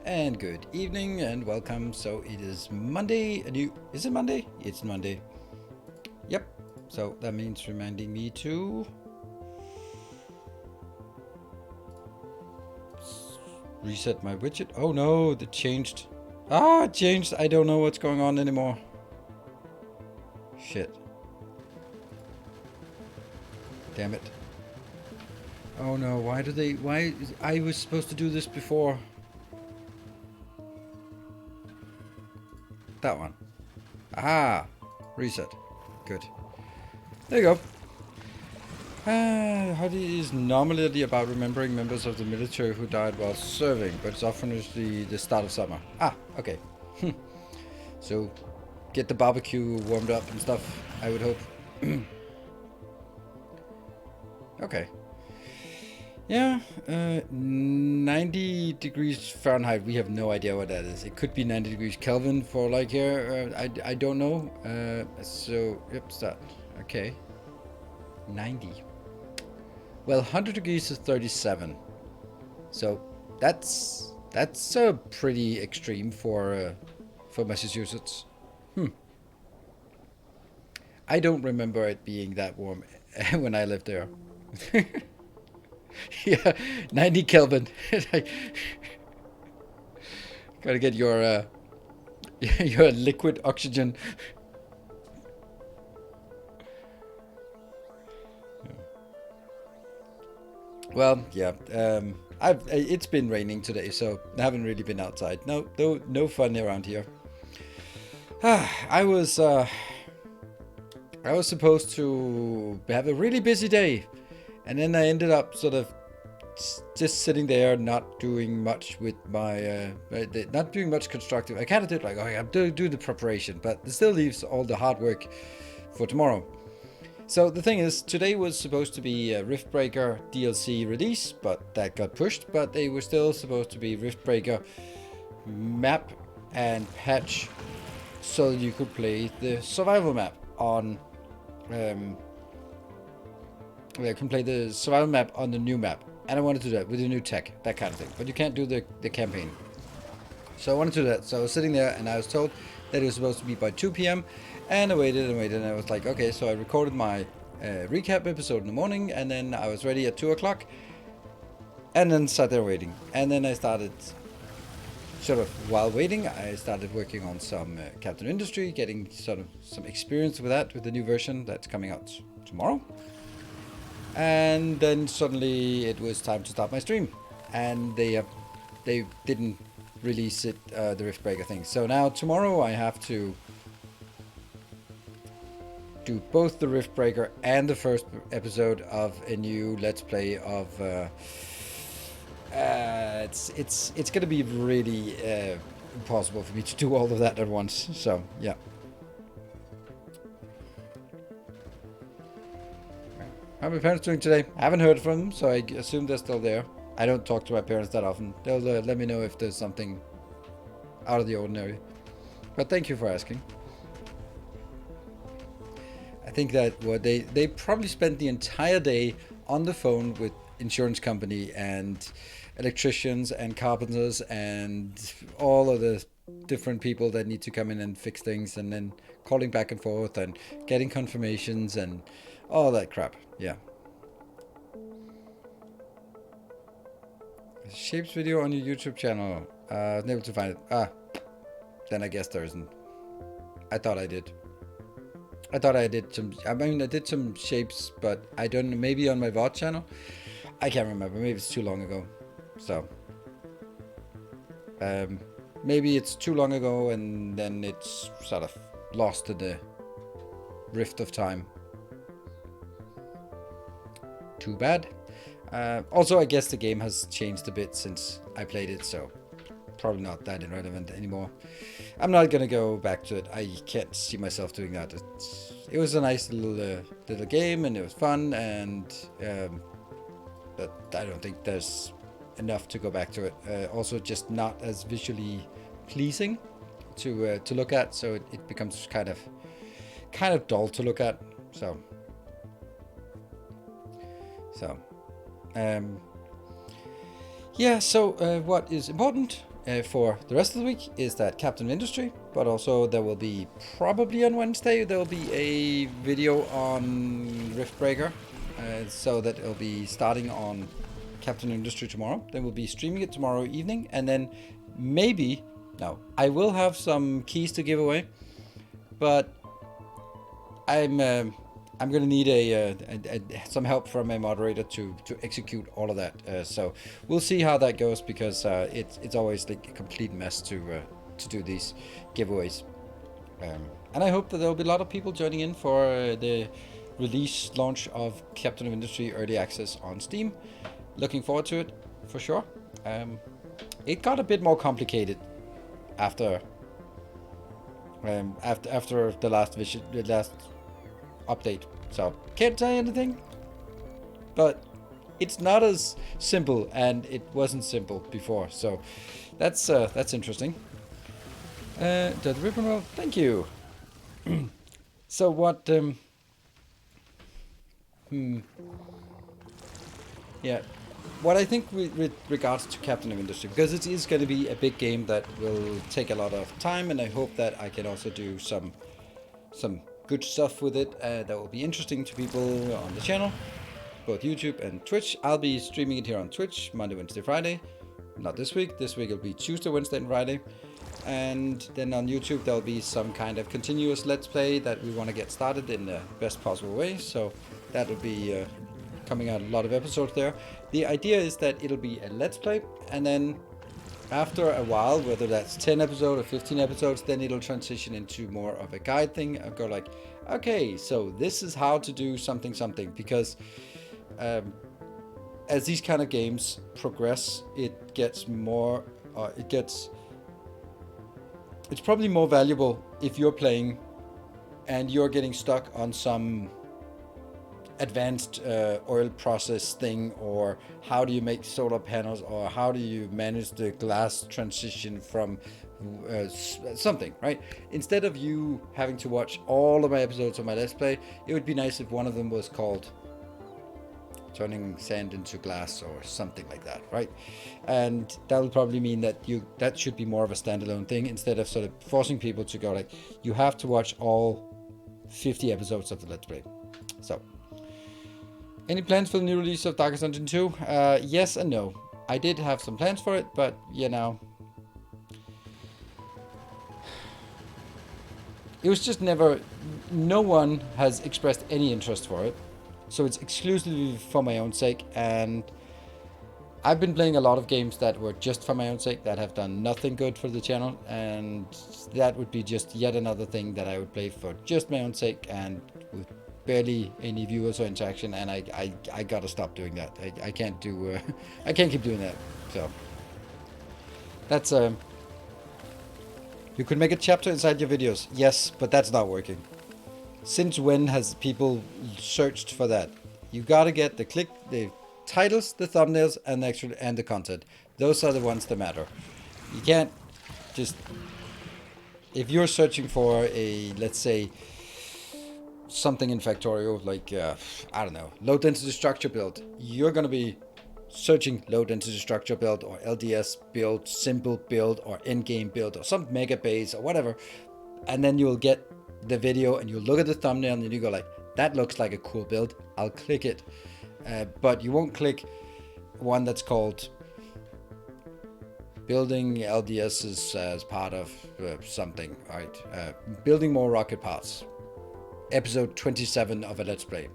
And good evening and welcome. So it is Monday. Is it Monday? It's Monday. Yep. So that means reminding me to reset my widget. Oh no, it changed. It changed. I don't know what's going on anymore. Shit. Damn it. Oh no, why I was supposed to do this before. That one. Aha! Reset. Good. There you go. Howdy is normally about remembering members of the military who died while serving, but it's often the start of summer. Okay. So, get the barbecue warmed up and stuff, I would hope. Okay. Yeah, 90 degrees Fahrenheit. We have no idea what that is. It could be 90 degrees Kelvin for like here. I don't know. So yep, start. Okay, 90. Well, 100 degrees is 37. So that's pretty extreme for Massachusetts. I don't remember it being that warm when I lived there. Yeah, 90 Kelvin. Gotta get your your liquid oxygen. Well, yeah. It's been raining today, so I haven't really been outside. No fun around here. I was supposed to have a really busy day, and then I ended up sort of just sitting there, not doing much with my, not doing much constructive. I kind of did like, okay, I'm do the preparation, but it still leaves all the hard work for tomorrow. So the thing is, today was supposed to be a Riftbreaker DLC release, but that got pushed. But they were still supposed to be Riftbreaker map and patch, so you could play the survival map on. You can play the survival map on the new map, and I wanted to do that with the new tech, that kind of thing. But you can't do the campaign. So I wanted to do that. So I was sitting there, and I was told that it was supposed to be by 2 p.m. And I waited and waited, and I was like, okay. So I recorded my recap episode in the morning, and then I was ready at 2 o'clock, and then sat there waiting. And then I started, sort of while waiting, I started working on some Captain Industry, getting sort of some experience with that, with the new version that's coming out tomorrow. And then suddenly it was time to start my stream, and they didn't release it, the Riftbreaker thing. So now tomorrow I have to do both the Riftbreaker and the first episode of a new Let's Play of. It's gonna be really impossible for me to do all of that at once. So yeah. How are my parents doing today? I haven't heard from them, so I assume they're still there. I don't talk to my parents that often. They'll let me know if there's something out of the ordinary. But thank you for asking. I think that they probably spent the entire day on the phone with insurance company and electricians and carpenters and all of the different people that need to come in and fix things, and then calling back and forth and getting confirmations and all that crap. Yeah. Shapes video on your YouTube channel. I was unable to find it. Then I guess there isn't. I thought I did. I thought I did some. I mean, I did some shapes, but I don't know. Maybe on my VOD channel. I can't remember. Maybe it's too long ago. So. Maybe it's too long ago, and then it's sort of lost to the rift of time. Too bad. Also, I guess the game has changed a bit since I played it, so probably not that irrelevant anymore. I'm not gonna go back to it. I can't see myself doing that. It was a nice little game, and it was fun, and but I don't think there's enough to go back to it. Also, just not as visually pleasing to look at, so it becomes kind of dull to look at. So. Yeah, so what is important for the rest of the week is that Captain Industry, but also there will be, probably on Wednesday, there will be a video on Riftbreaker, so that it'll be starting on Captain Industry tomorrow. Then we'll be streaming it tomorrow evening, and then maybe, no, I will have some keys to give away, but I'm gonna need some help from a moderator to execute all of that. So we'll see how that goes, because it's always like a complete mess to do these giveaways. And I hope that there will be a lot of people joining in for the release launch of Captain of Industry Early Access on Steam. Looking forward to it for sure. It got a bit more complicated after the last update, so can't say anything, but it's not as simple, and it wasn't simple before. So that's interesting. The ribbon roll, thank you. So what? Yeah, what I think with regards to Captain of Industry, because it is going to be a big game that will take a lot of time, and I hope that I can also do some good stuff with it that will be interesting to people on the channel, both YouTube and Twitch. I'll be streaming it here on Twitch Monday, Wednesday, Friday. Not this week. This week it'll be Tuesday, Wednesday, and Friday. And then on YouTube there'll be some kind of continuous Let's Play that we want to get started in the best possible way. So that will be coming out a lot of episodes there. The idea is that it'll be a Let's Play, and then after a while, whether that's 10 episodes or 15 episodes, then it'll transition into more of a guide thing. I'll go like, okay, so this is how to do something, because as these kind of games progress, it gets more, it's probably more valuable if you're playing and you're getting stuck on some advanced oil process thing, or how do you make solar panels, or how do you manage the glass transition from something, right? Instead of you having to watch all of my episodes of my Let's Play, it would be nice if one of them was called turning sand into glass or something like that, right? And that will probably mean that that should be more of a standalone thing, instead of sort of forcing people to go like, you have to watch all 50 episodes of the Let's Play. So any plans for the new release of Darkest Dungeon 2? Yes and no. I did have some plans for it, but you know, it was just never, no one has expressed any interest for it. So it's exclusively for my own sake, and I've been playing a lot of games that were just for my own sake, that have done nothing good for the channel, and that would be just yet another thing that I would play for just my own sake and with barely any viewers or interaction, and I gotta stop doing that. I can't do I can't keep doing that. So that's you could make a chapter inside your videos, yes, but that's not working. Since when has people searched for that? You gotta get the titles, the thumbnails, and the content. Those are the ones that matter. You can't just, if you're searching for a, let's say, something in Factorio, like, I don't know, low density structure build, you're going to be searching low density structure build, or LDS build, simple build, or endgame build, or some mega base, or whatever. And then you'll get the video and you'll look at the thumbnail and you go like, that looks like a cool build, I'll click it. But you won't click one that's called building LDSs as part of something, right? Building more rocket parts. Episode 27 of a Let's Play.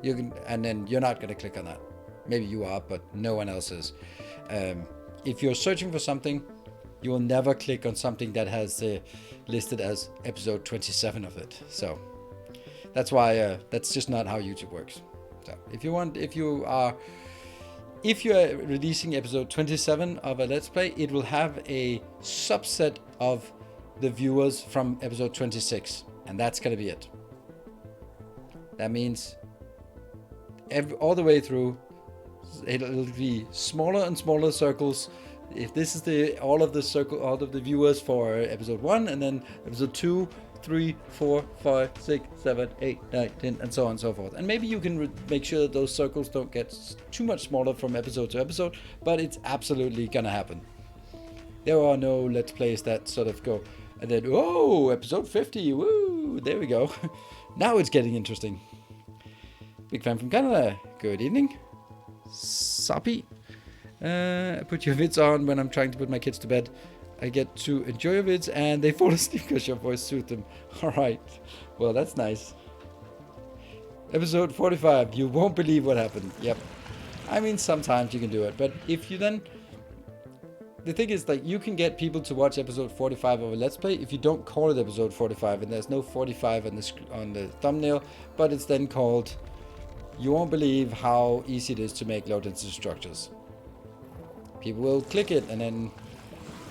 You can, and then you're not gonna click on that. Maybe you are, but no one else is. If you're searching for something, you will never click on something that has listed as episode 27 of it. So that's why that's just not how YouTube works. So if you are releasing episode 27 of a Let's Play, it will have a subset of the viewers from episode 26, and that's gonna be it. That means all the way through, it'll be smaller and smaller circles. If this is all of the viewers for episode 1, and then episode 2, 3, 4, 5, 6, 7, 8, 9, 10, and so on and so forth. And maybe you can make sure that those circles don't get too much smaller from episode to episode, but it's absolutely gonna happen. There are no Let's Plays that sort of go, and then, oh, episode 50, woo, there we go. Now it's getting interesting. Big fan from Canada, good evening. Sappy. Put your vids on when I'm trying to put my kids to bed. I get to enjoy your vids and they fall asleep because your voice suits them. Alright, well that's nice. Episode 45, you won't believe what happened. Yep. I mean, sometimes you can do it, but if you then... The thing is, like, you can get people to watch episode 45 of a Let's Play if you don't call it episode 45, and there's no 45 on the thumbnail, but it's then called, you won't believe how easy it is to make low density structures. People will click it and then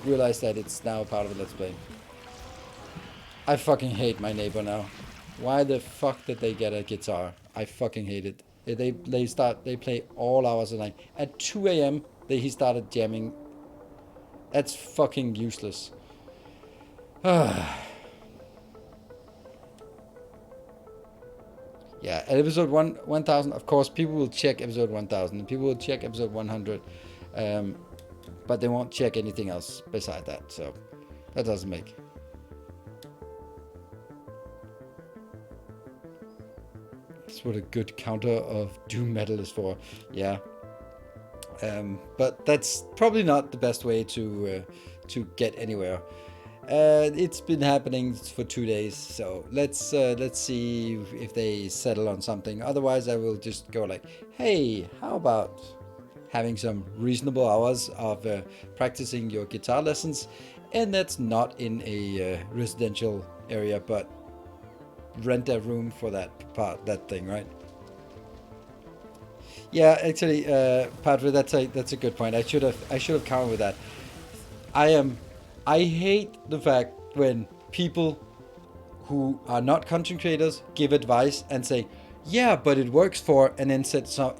realize that it's now part of a Let's Play. I fucking hate my neighbor now. Why the fuck did they get a guitar? I fucking hate it. They play all hours of the night. At 2 a.m. He started jamming. That's fucking useless. Yeah, at episode 1000, of course, people will check episode 1000, and people will check episode 100, but they won't check anything else beside that, so that doesn't make. That's what a good counter of doom metal is for, yeah. But that's probably not the best way to get anywhere. It's been happening for 2 days, so let's see if they settle on something. Otherwise, I will just go like, hey, how about having some reasonable hours of practicing your guitar lessons, and that's not in a residential area, but rent a room for that thing, right? Yeah, actually, Padre, that's a good point. I should have counted with that. I hate the fact when people who are not content creators give advice and say, yeah, but it works for, and then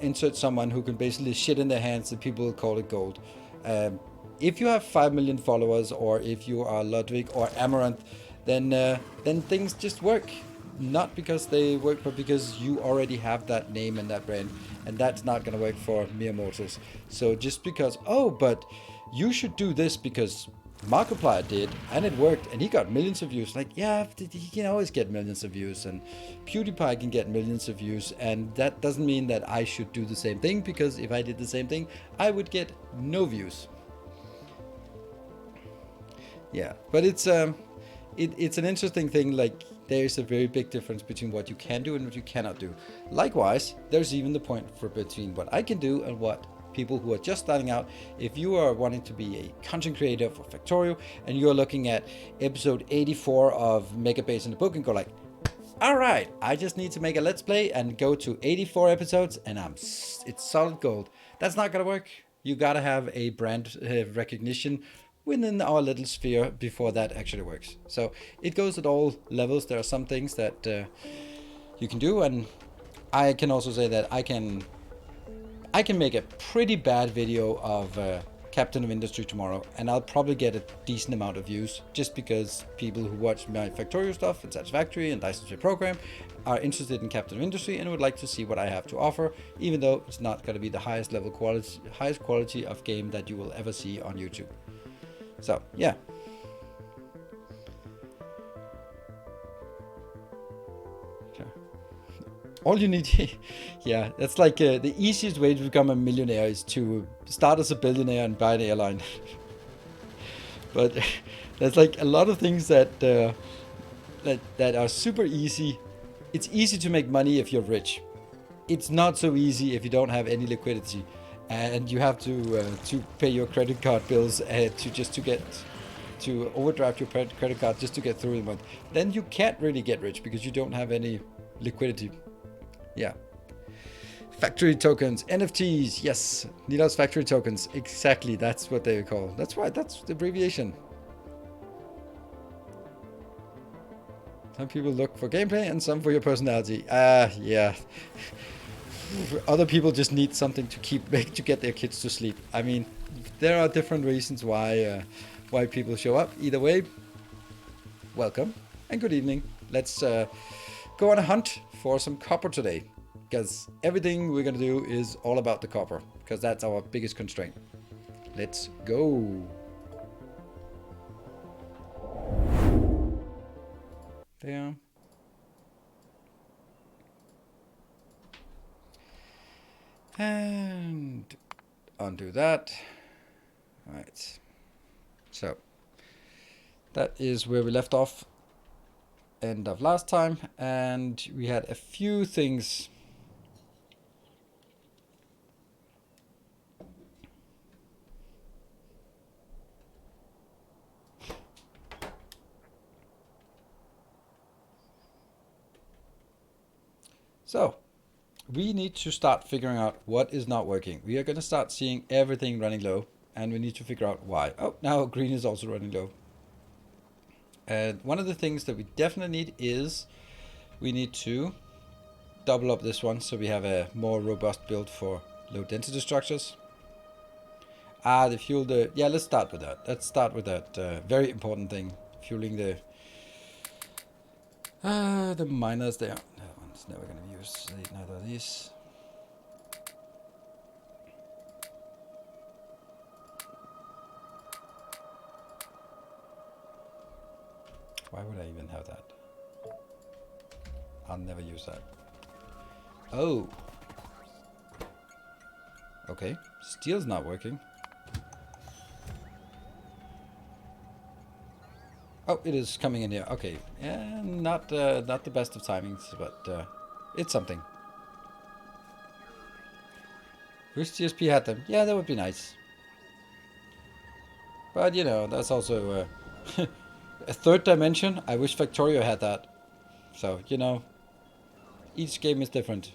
insert someone who can basically shit in their hands and people will call it gold. If you have 5 million followers, or if you are Ludwig or Amaranth, then things just work. Not because they work, but because you already have that name and that brand, and that's not going to work for mere mortals. So just because, oh, but you should do this because Markiplier did, and it worked, and he got millions of views. Like, yeah, he can always get millions of views, and PewDiePie can get millions of views, and that doesn't mean that I should do the same thing, because if I did the same thing, I would get no views. Yeah, but it's an interesting thing. Like, there's a very big difference between what you can do and what you cannot do. Likewise, there's even the point between what I can do and what people who are just starting out. If you are wanting to be a content creator for Factorio and you're looking at episode 84 of Megabase in the book and go like, all right, I just need to make a let's play and go to 84 episodes and it's solid gold. That's not gonna work. You gotta have a brand recognition within our little sphere before that actually works. So it goes at all levels. There are some things that you can do, and I can also say that I can make a pretty bad video of Captain of Industry tomorrow, and I'll probably get a decent amount of views, just because people who watch my Factorio stuff and Satisfactory and License Program are interested in Captain of Industry and would like to see what I have to offer, even though it's not going to be the highest quality of game that you will ever see on YouTube. So, yeah. All you need, yeah, that's like the easiest way to become a millionaire is to start as a billionaire and buy an airline. But there's like a lot of things that are super easy. It's easy to make money if you're rich. It's not so easy if you don't have any liquidity, and you have to pay your credit card bills to overdraft your credit card just to get through the month. Then you can't really get rich because you don't have any liquidity. Yeah. Factory tokens, NFTs, yes. Nida's factory tokens, exactly. That's what they call. That's right. That's the abbreviation. Some people look for gameplay and some for your personality. Yeah. Other people just need something to get their kids to sleep. I mean, there are different reasons why people show up. Either way, welcome and good evening. Let's go on a hunt for some copper today, because everything we're gonna do is all about the copper, because that's our biggest constraint. Let's go. There. And undo that. All right. So that is where we left off end of last time, and we had a few things. So we need to start figuring out what is not working. We are going to start seeing everything running low, and we need to figure out why. Oh, now green is also running low. And one of the things that we definitely need is we need to double up this one so we have a more robust build for low density structures. The fuel, yeah, let's start with that. Let's start with that very important thing, fueling the miners there. That one's never gonna be used, neither of these. Why would I even have that? I'll never use that. Oh. Okay, steel's not working. Oh, it is coming in here. Okay, yeah, not the best of timings, but it's something. Wish GSP had them. Yeah, that would be nice. But you know, that's also a third dimension. I wish Factorio had that. So you know, each game is different.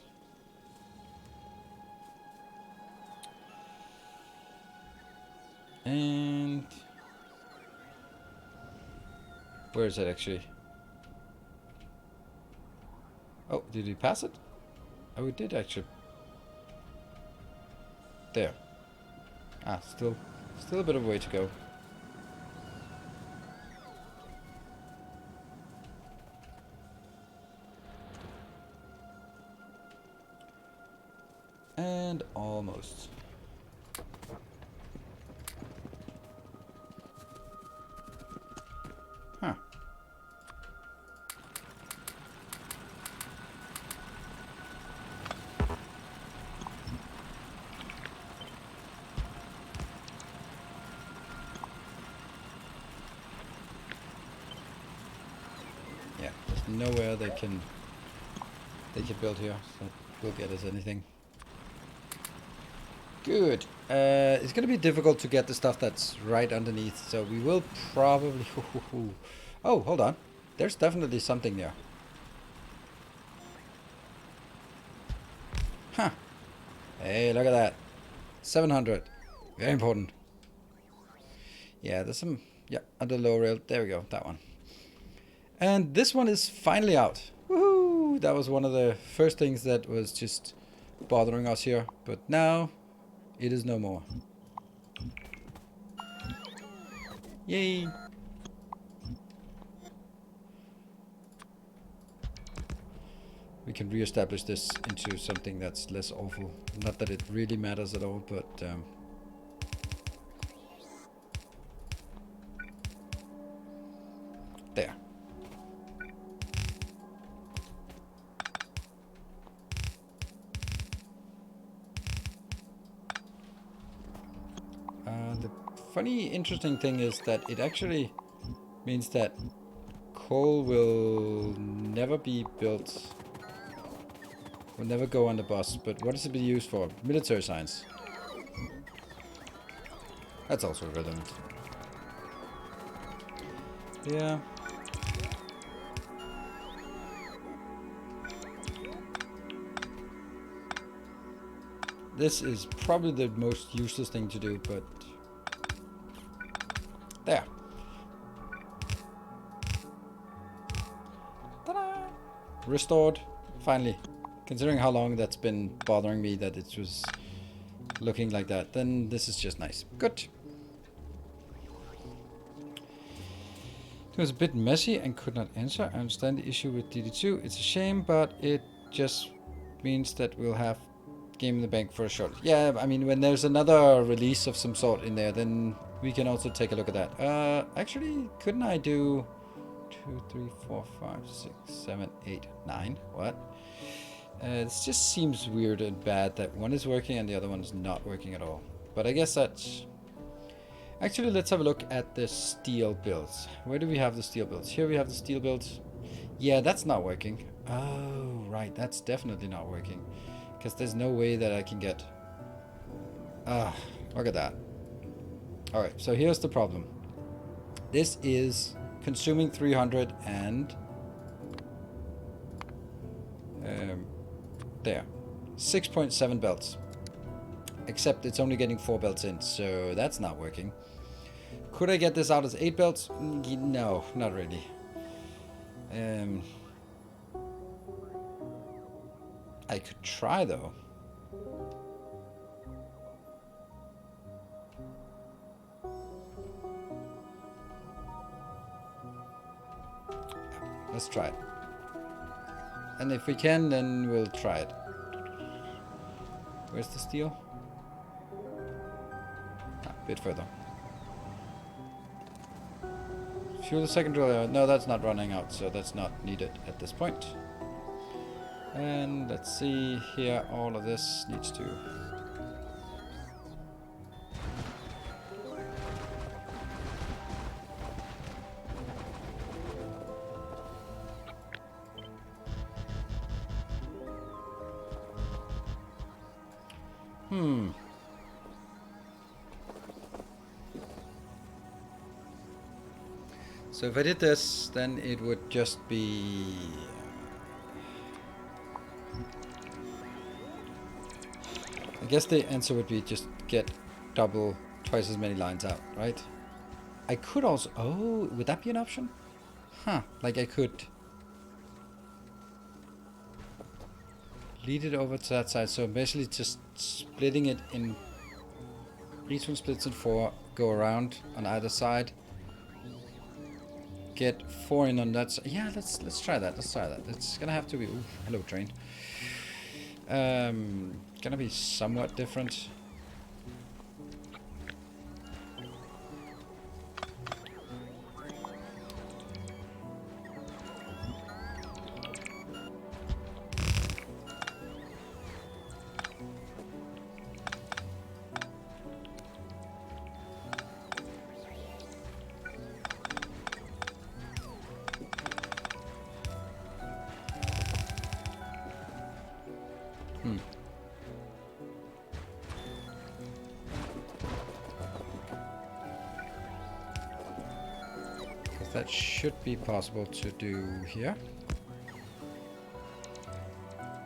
And where is it actually? Oh, did we pass it? Oh, we did actually. There. Still a bit of a way to go. And almost. Huh. Yeah, there's nowhere they can build here, so we'll get us anything. Good. It's gonna be difficult to get the stuff that's right underneath, so we will probably... Oh, hold on. There's definitely something there. Huh. Hey, look at that. 700. Very important. Yeah, there's some... Yeah, under low rail. There we go, that one. And this one is finally out. Woohoo! That was one of the first things that was just bothering us here, but now... it is no more. Yay! We can re-establish this into something that's less awful. Not that it really matters at all, but... there. The funny, interesting thing is that it actually means that coal will never be built, will never go on the bus. But what is it be used for? Military science. That's also relevant. Yeah. This is probably the most useless thing to do, but... there. Ta-da! Restored. Finally. Considering how long that's been bothering me that it was looking like that, then this is just nice. Good. It was a bit messy and could not answer. I understand the issue with DD2. It's a shame, but it just means that we'll have Game in the Bank for a short. Yeah, I mean, when there's another release of some sort in there, then we can also take a look at that. Actually, couldn't I do 2, 3, 4, 5, 6, 7, 8, 9? What? This just seems weird and bad that one is working and the other one is not working at all. But I guess that's... Actually, let's have a look at the steel builds. Where do we have the steel builds? Here we have the steel builds. Yeah, that's not working. Oh, right, that's definitely not working. Because there's no way that I can get... look at that. Alright, so here's the problem. This is consuming 300 and... there. 6.7 belts. Except it's only getting 4 belts in, so that's not working. Could I get this out as 8 belts? No, not really. I could try though. Let's try it. And if we can, then we'll try it. Where's the steel? Ah, a bit further. Fuel the second drill. No, that's not running out, so that's not needed at this point. And let's see here, all of this needs to... So if I did this, then it would just be... I guess the answer would be just get twice as many lines out, right? I could also... Oh, would that be an option? Huh, like I could... lead it over to that side, so basically just splitting it in... Each one splits in 4, go around on either side. Get 4 in on that side. Yeah, let's try that. Let's try that. It's gonna have to be. Ooh, hello, train. Gonna be somewhat different. That should be possible to do here.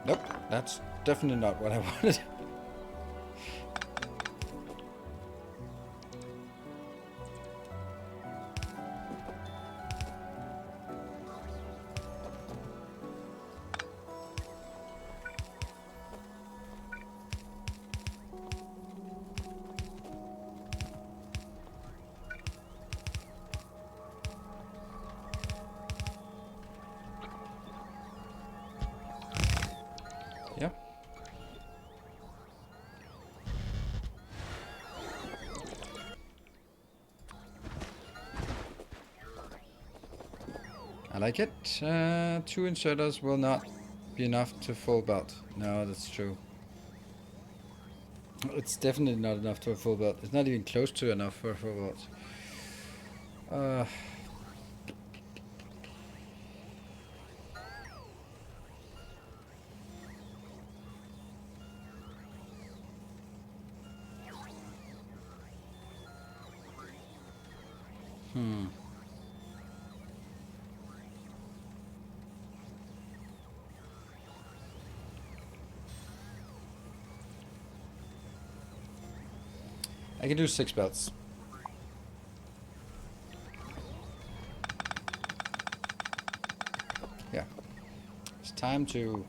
Nope, that's definitely not what I wanted. Yeah. I like it. 2 inserters will not be enough to full belt. No, that's true. It's definitely not enough to a full belt. It's not even close to enough for a full belt. I can do 6 belts. Yeah. It's time to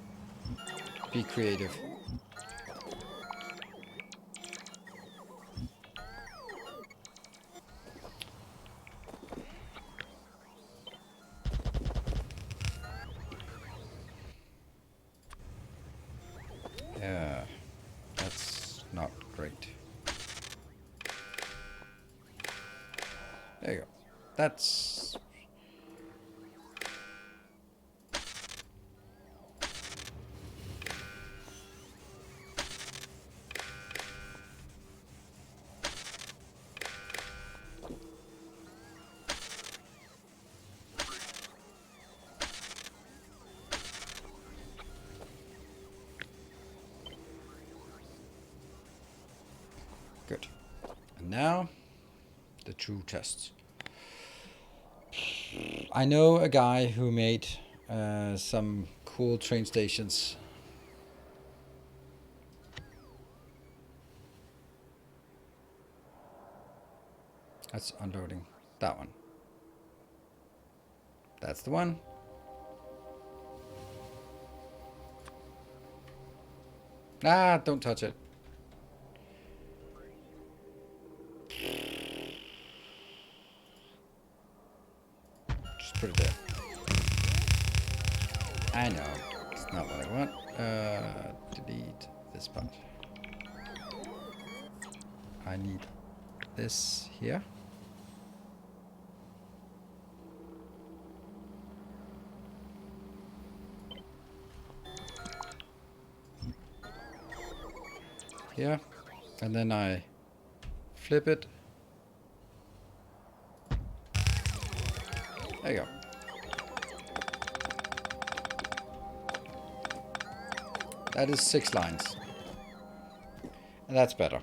be creative. Yeah, that's not great. There you go. That's... good. And now, the true tests. I know a guy who made some cool train stations. That's unloading. That one. That's the one. Ah, don't touch it. Just put it there. I know. It's not what I want. Delete this part. I need this here. Here. And then I flip it. There you go. That is 6 lines. And that's better.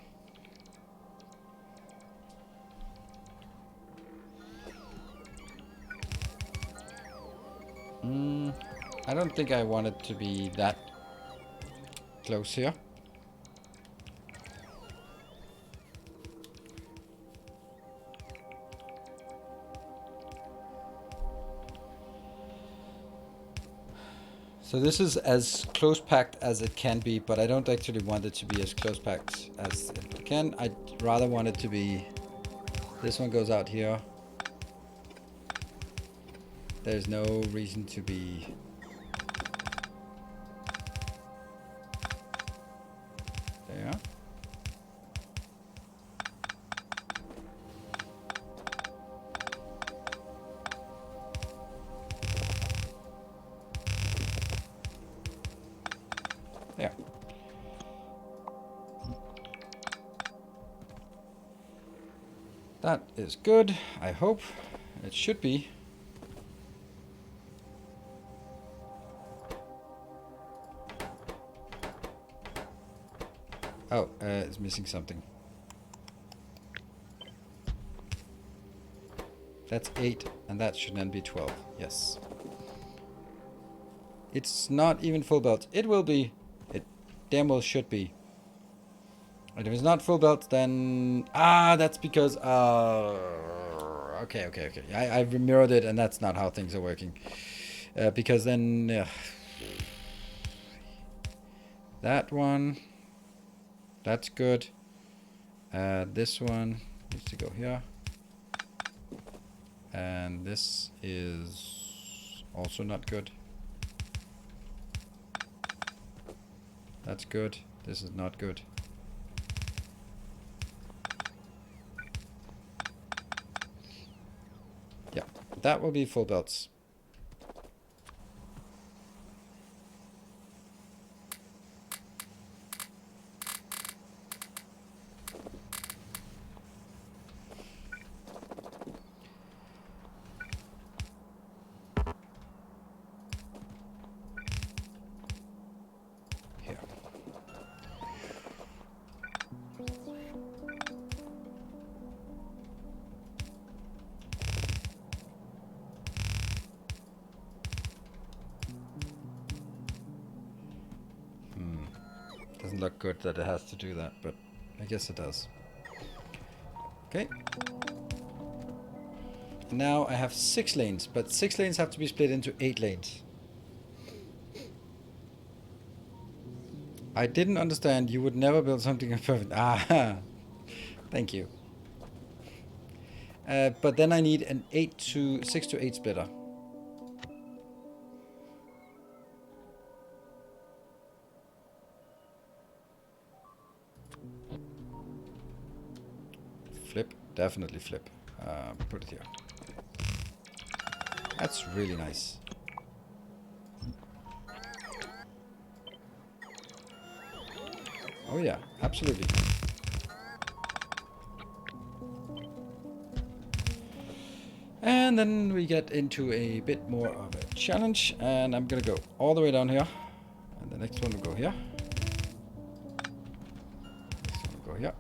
I don't think I want it to be that close here. So this is as close packed as it can be, but I don't actually want it to be as close packed as it can. I'd rather want it to be, this one goes out here. There's no reason to be there. There. That is good, I hope. It should be. Oh, it's missing something. That's 8, and that should then be 12. Yes. It's not even full belt. It will be. It damn well should be. And if it's not full belt, then... Ah, that's because... Okay. I mirrored it, and that's not how things are working. Because then... that one... That's good. This one needs to go here. And this is also not good. That's good. This is not good. Yeah, that will be full belts. Doesn't look good that it has to do that, but I guess it does. Okay. Now I have 6 lanes, but 6 lanes have to be split into 8 lanes. I didn't understand. You would never build something perfect. Ah, thank you. But then I need an 6 to 8 splitter. Flip, definitely flip. Put it here. That's really nice. Oh yeah, absolutely. And then we get into a bit more of a challenge, and I'm gonna go all the way down here, and the next one will go here. Next one will go here.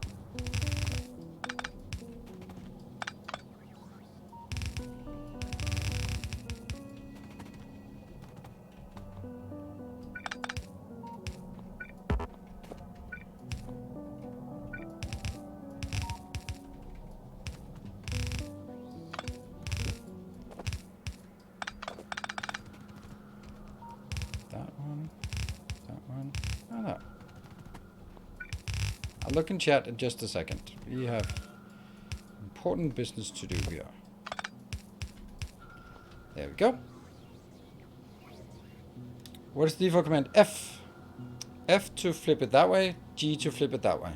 That one, and that. I'll look in chat in just a second. We have important business to do here. There we go. What is the default command? F. F to flip it that way, G to flip it that way.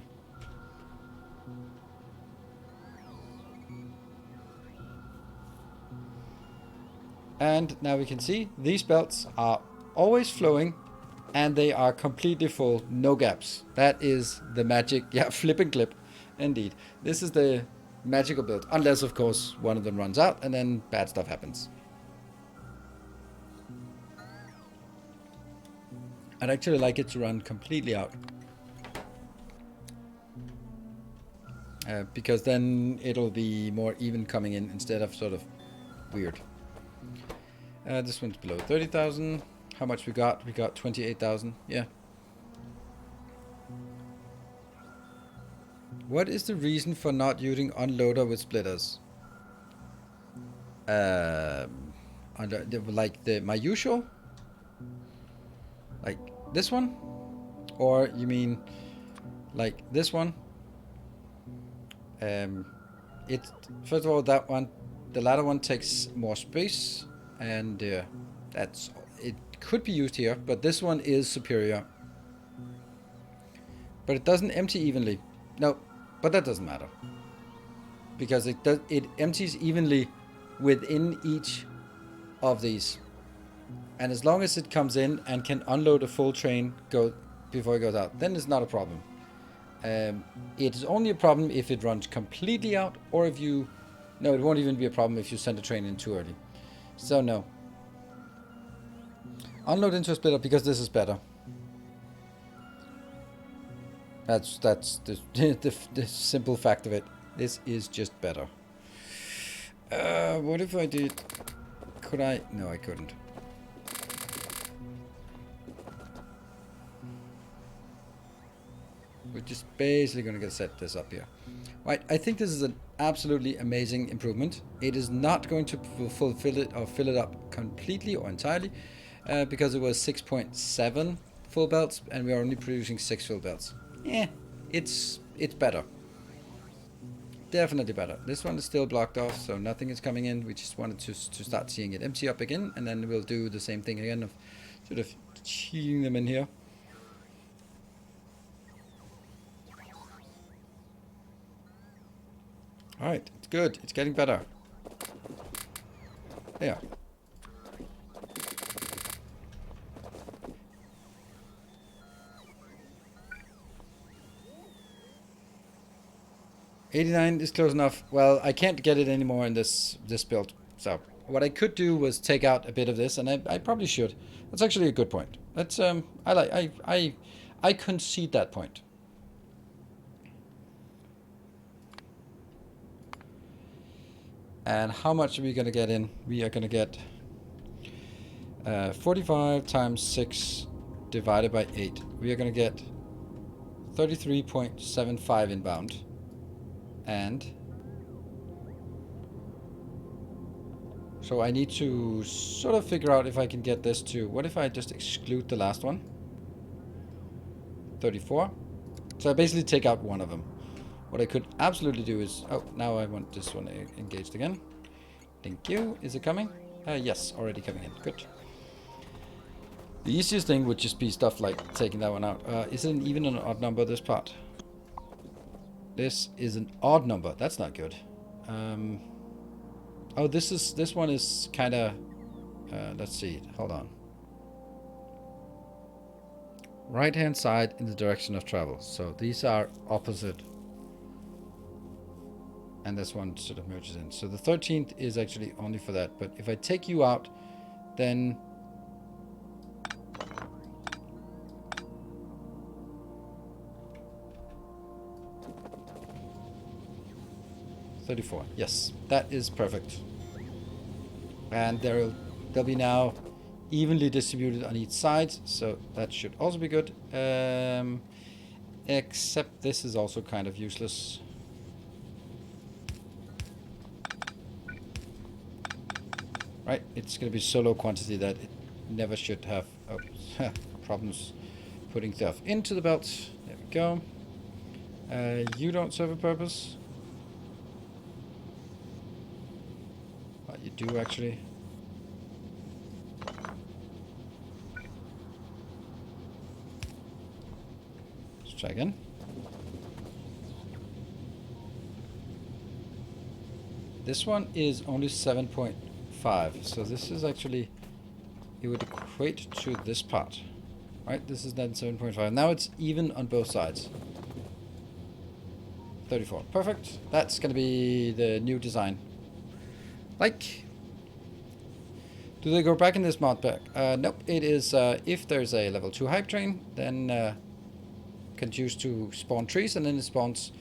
And now we can see these belts are always flowing and they are completely full, no gaps. That is the magic, yeah, flip and clip, indeed. This is the magical belt, unless of course one of them runs out and then bad stuff happens. I'd actually like it to run completely out. Because then it'll be more even coming in instead of sort of weird. This one's below 30,000. How much we got? We got 28,000. Yeah. What is the reason for not using unloader with splitters? Like my usual? Like this one? Or you mean like this one? First of all, that one, the latter one takes more space, and that's it. Could be used here, but this one is superior. But it doesn't empty evenly. No, but that doesn't matter because it empties evenly within each of these, and as long as it comes in and can unload a full train before it goes out, then it's not a problem. It is only a problem if it runs completely out, or if you... No, it won't even be a problem if you send a train in too early. So no. Unload into a splitter because this is better. That's the simple fact of it. This is just better. What if I did... Could I? No, I couldn't. We're just basically going to set this up here. Right, I think this is an absolutely amazing improvement. It is not going to fulfill it or fill it up completely or entirely because it was 6.7 full belts and we are only producing 6 full belts. Yeah, it's better. Definitely better. This one is still blocked off, so nothing is coming in. We just wanted to start seeing it empty up again, and then we'll do the same thing again of sort of cheating them in here. Alright, it's good. It's getting better. There. $89 is close enough. Well, I can't get it anymore in this build. So what I could do was take out a bit of this, and I probably should. That's actually a good point. That's I concede that point. And how much are we going to get in? We are going to get 45 times 6 divided by 8. We are going to get 33.75 inbound. And so I need to sort of figure out if I can get this to... What if I just exclude the last one? 34. So I basically take out one of them. What I could absolutely do is... Oh, now I want this one engaged again. Thank you. Is it coming? Yes, already coming in. Good. The easiest thing would just be stuff like taking that one out. Is it even an odd number, this part? This is an odd number. That's not good. Oh, this one is kind of... let's see. Hold on. Right-hand side in the direction of travel. So these are opposite. And this one sort of merges in. So the 13th is actually only for that. But if I take you out, then... $34. Yes, that is perfect. And they'll be now evenly distributed on each side. So that should also be good. Except this is also kind of useless. Right, it's going to be so low quantity that it never should have problems putting stuff into the belt. There we go. You don't serve a purpose. Well, you do actually. Let's try again. This one is only 7.5, so this is actually, it would equate to this part. Right, this is then 7.5. Now it's even on both sides. 34. Perfect. That's going to be the new design. Like, do they go back in this mod pack? Nope. It is, if there's a level 2 hype train, then can choose to spawn trees, and then it spawns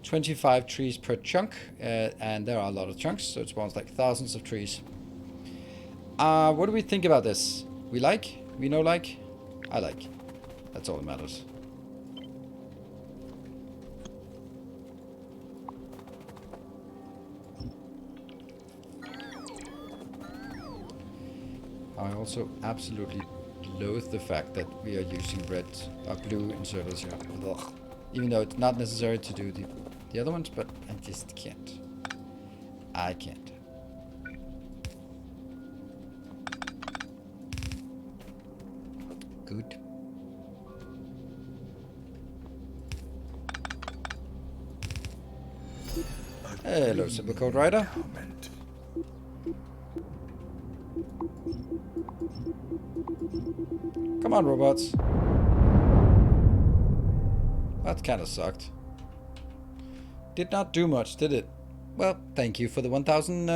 25 trees per chunk, and there are a lot of chunks, so it spawns like thousands of trees. What do we think about this? We like? We know like? I like. That's all that matters. I also absolutely loathe the fact that we are using red or blue inserters here. Ugh. Even though it's not necessary to do the other ones, but I just can't. I can't. Good. Hello, Simple Code Rider. Come on, robots. That kind of sucked. Did not do much, did it? Well, thank you for the 1,000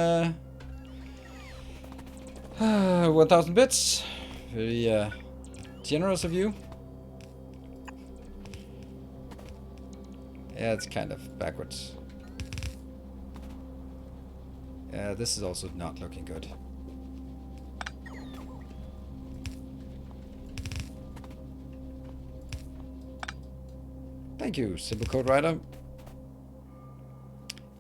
1,000 bits. Very generous of you. Yeah, it's kind of backwards. Yeah, this is also not looking good. Thank you, Simple Code Writer.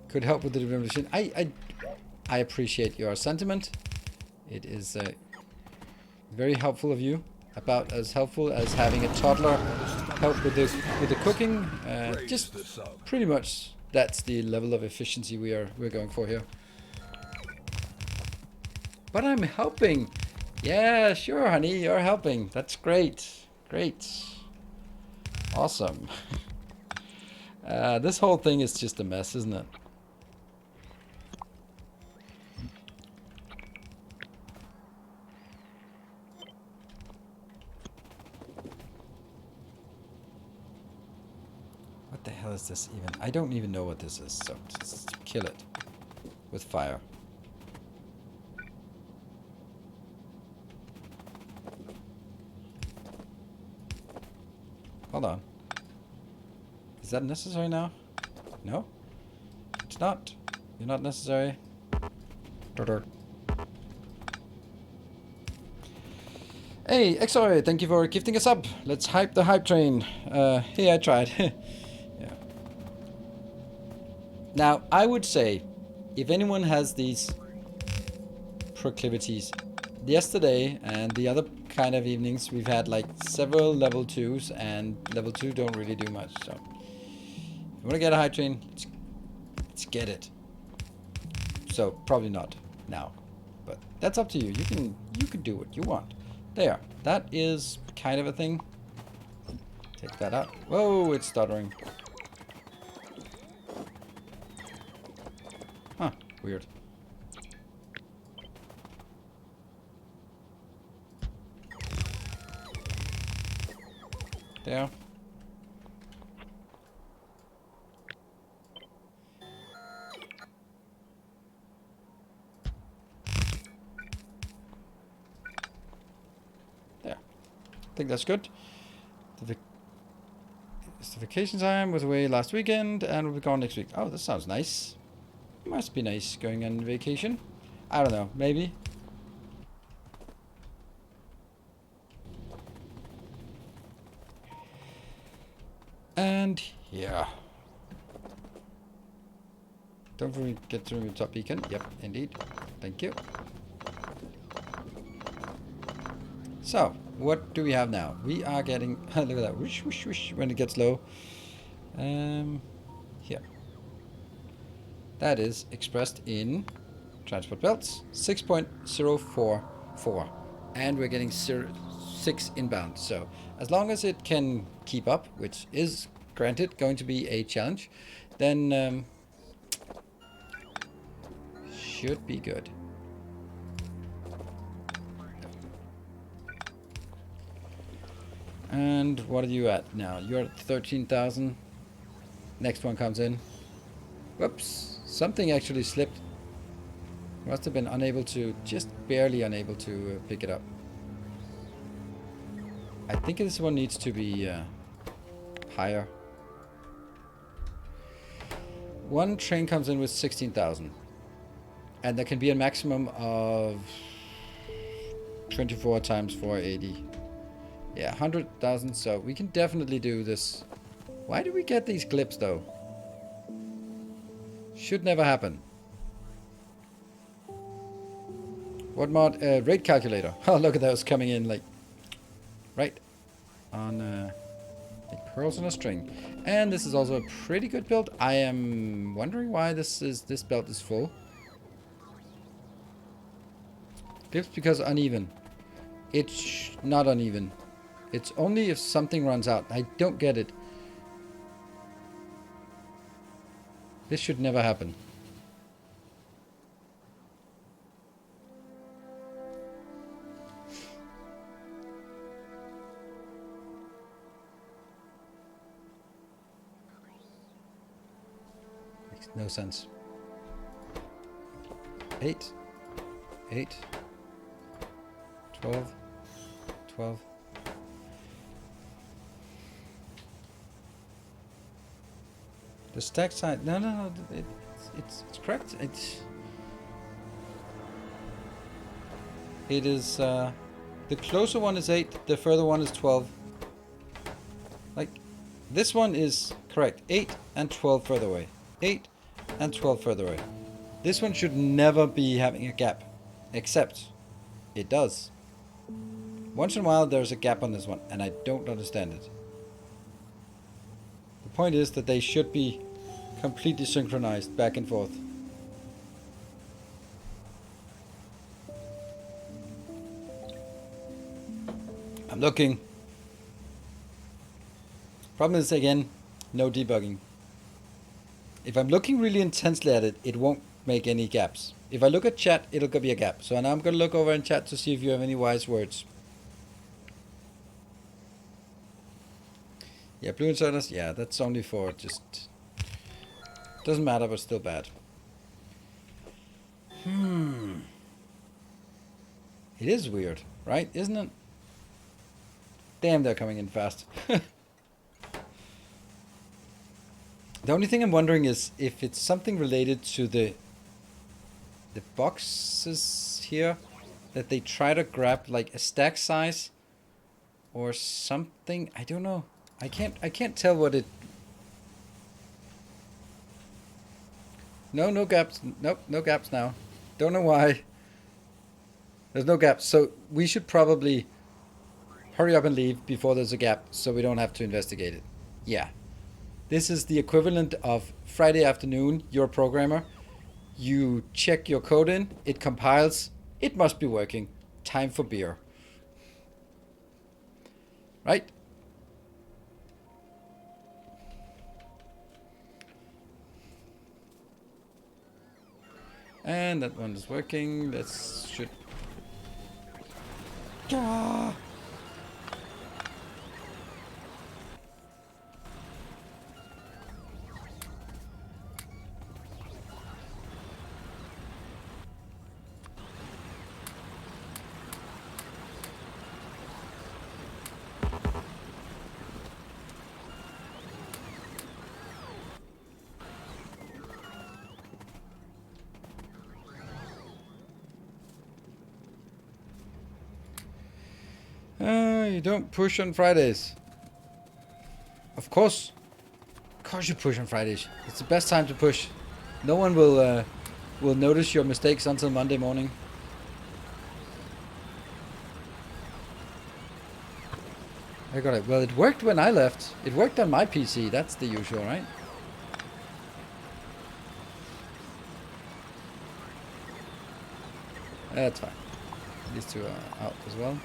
Could help with the development. I appreciate your sentiment. It is very helpful of you. About as helpful as having a toddler help with the cooking. Just pretty much that's the level of efficiency we're going for here. But I'm helping. Yeah, sure, honey, you're helping. That's great. Great. Awesome. This whole thing is just a mess, isn't it? What the hell is this even? I don't even know what this is, so just kill it with fire. Hold on. Is that necessary now? No? It's not. You're not necessary. Hey, XOI, thank you for gifting us up. Let's hype the hype train. Hey, I tried. Yeah. Now, I would say, if anyone has these proclivities, yesterday and the other kind of evenings, we've had like several level 2s, and level 2 don't really do much. So, if you want to get a hype train, let's get it. So, probably not now, but that's up to you. You can do what you want. There, that is kind of a thing. Take that out. Whoa, it's stuttering. Huh, weird. There. There. I think that's good. It's the vacation time. Was away last weekend and we'll be gone next week. Oh, that sounds nice. Must be nice going on vacation. I don't know. Maybe. And yeah. Don't forget to remove top beacon. Yep, indeed. Thank you. So, what do we have now? We are getting... look at that. Whoosh, whoosh, whoosh. When it gets low. Here. That is expressed in transport belts 6.044, and we're getting 6 inbound. So as long as it can keep up, which is granted going to be a challenge, then should be good. And what are you at now? You're at 13,000. Next one comes in. Whoops, something actually slipped. Must have been unable to, just barely unable to pick it up. I think this one needs to be higher. One train comes in with 16,000. And there can be a maximum of 24 times 480. Yeah, 100,000, so we can definitely do this. Why do we get these clips though? Should never happen. What mod? Rate calculator. Oh, look at those coming in like right on like pearls on a string. And this is also a pretty good build. I am wondering why this belt is full. It's because uneven. It's not uneven. It's only if something runs out. I don't get it. This should never happen. Makes no sense. 8, 8, 12, 12. The stack side, no, it's correct. It is, the closer one is 8, the further one is 12. Like, this one is correct, 8 and 12 further away. 8 and 12 further away. This one should never be having a gap, except it does. Once in a while there's a gap on this one, and I don't understand it. The point is that they should be completely synchronized back and forth. I'm looking. Problem is, again, no debugging. If I'm looking really intensely at it, it won't make any gaps. If I look at chat, it'll be a gap. So now I'm going to look over in chat to see if you have any wise words. Yeah, blue inserters. Yeah, that's only for just... Doesn't matter, but still bad. It is weird, right? Isn't it? Damn, they're coming in fast. The only thing I'm wondering is if it's something related to the boxes here, that they try to grab like a stack size or something. I don't know. I can't tell what it. No gaps. Nope, no gaps now. Don't know why. There's no gaps. So we should probably hurry up and leave before there's a gap so we don't have to investigate it. Yeah. This is the equivalent of Friday afternoon. You're a programmer. You check your code in. It compiles. It must be working. Time for beer. Right? And that one is working. Let's should. Ah! You don't push on Fridays. Of course you push on Fridays. It's the best time to push. No one will notice your mistakes until Monday morning. I got it. Well, it worked when I left. It worked on my PC. That's the usual, right? That's fine. These two are out as well.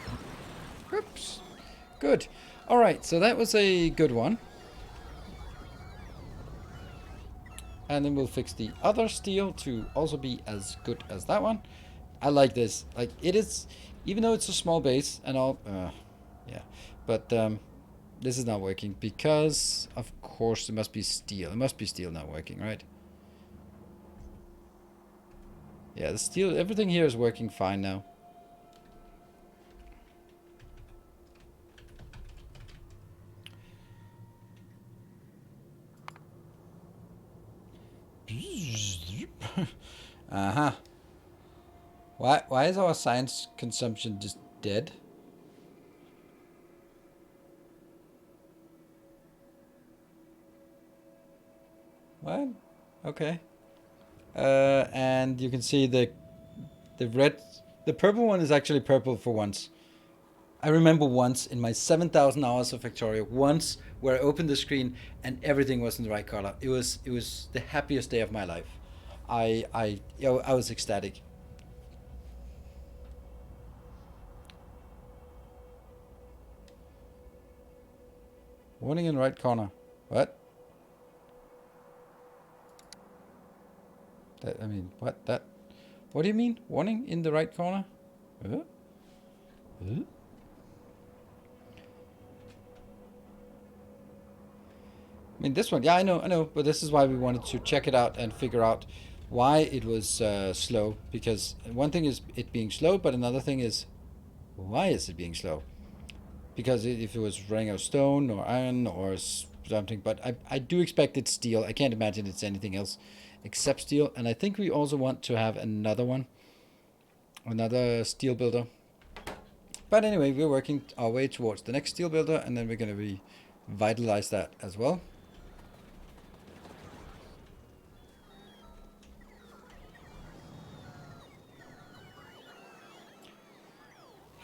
Oops. Good. All right, so that was a good one. And then we'll fix the other steel to also be as good as that one. I like this. Like, it is, even though it's a small base and all, yeah. But this is not working because, of course, it must be steel. It must be steel not working, right? Yeah, the steel, everything here is working fine now. Uh-huh. Why is our science consumption just dead? What? Okay. And you can see the red, the purple one is actually purple for once. I remember once in my 7,000 hours of Factorio, once where I opened the screen and everything was in the right color. It was the happiest day of my life. I was ecstatic. Warning in right corner. What? That, I mean, what? That? What do you mean? Warning in the right corner? Huh? Huh? I mean, this one, yeah, I know, but this is why we wanted to check it out and figure out why it was slow. Because one thing is it being slow, but another thing is, why is it being slow? Because if it was running out of stone or iron or something, but I do expect it's steel. I can't imagine it's anything else except steel. And I think we also want to have another one, another steel builder. But anyway, we're working our way towards the next steel builder, and then we're going to revitalize that as well.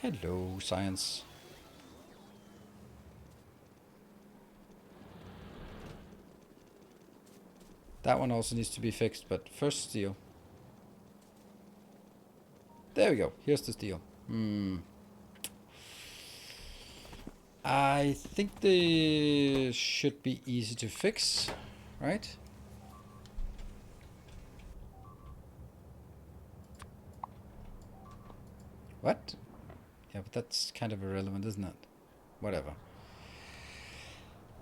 Hello, science. That one also needs to be fixed, but first steel. There we go. Here's the steel. I think they should be easy to fix, right? What? Yeah, but that's kind of irrelevant, isn't it? Whatever.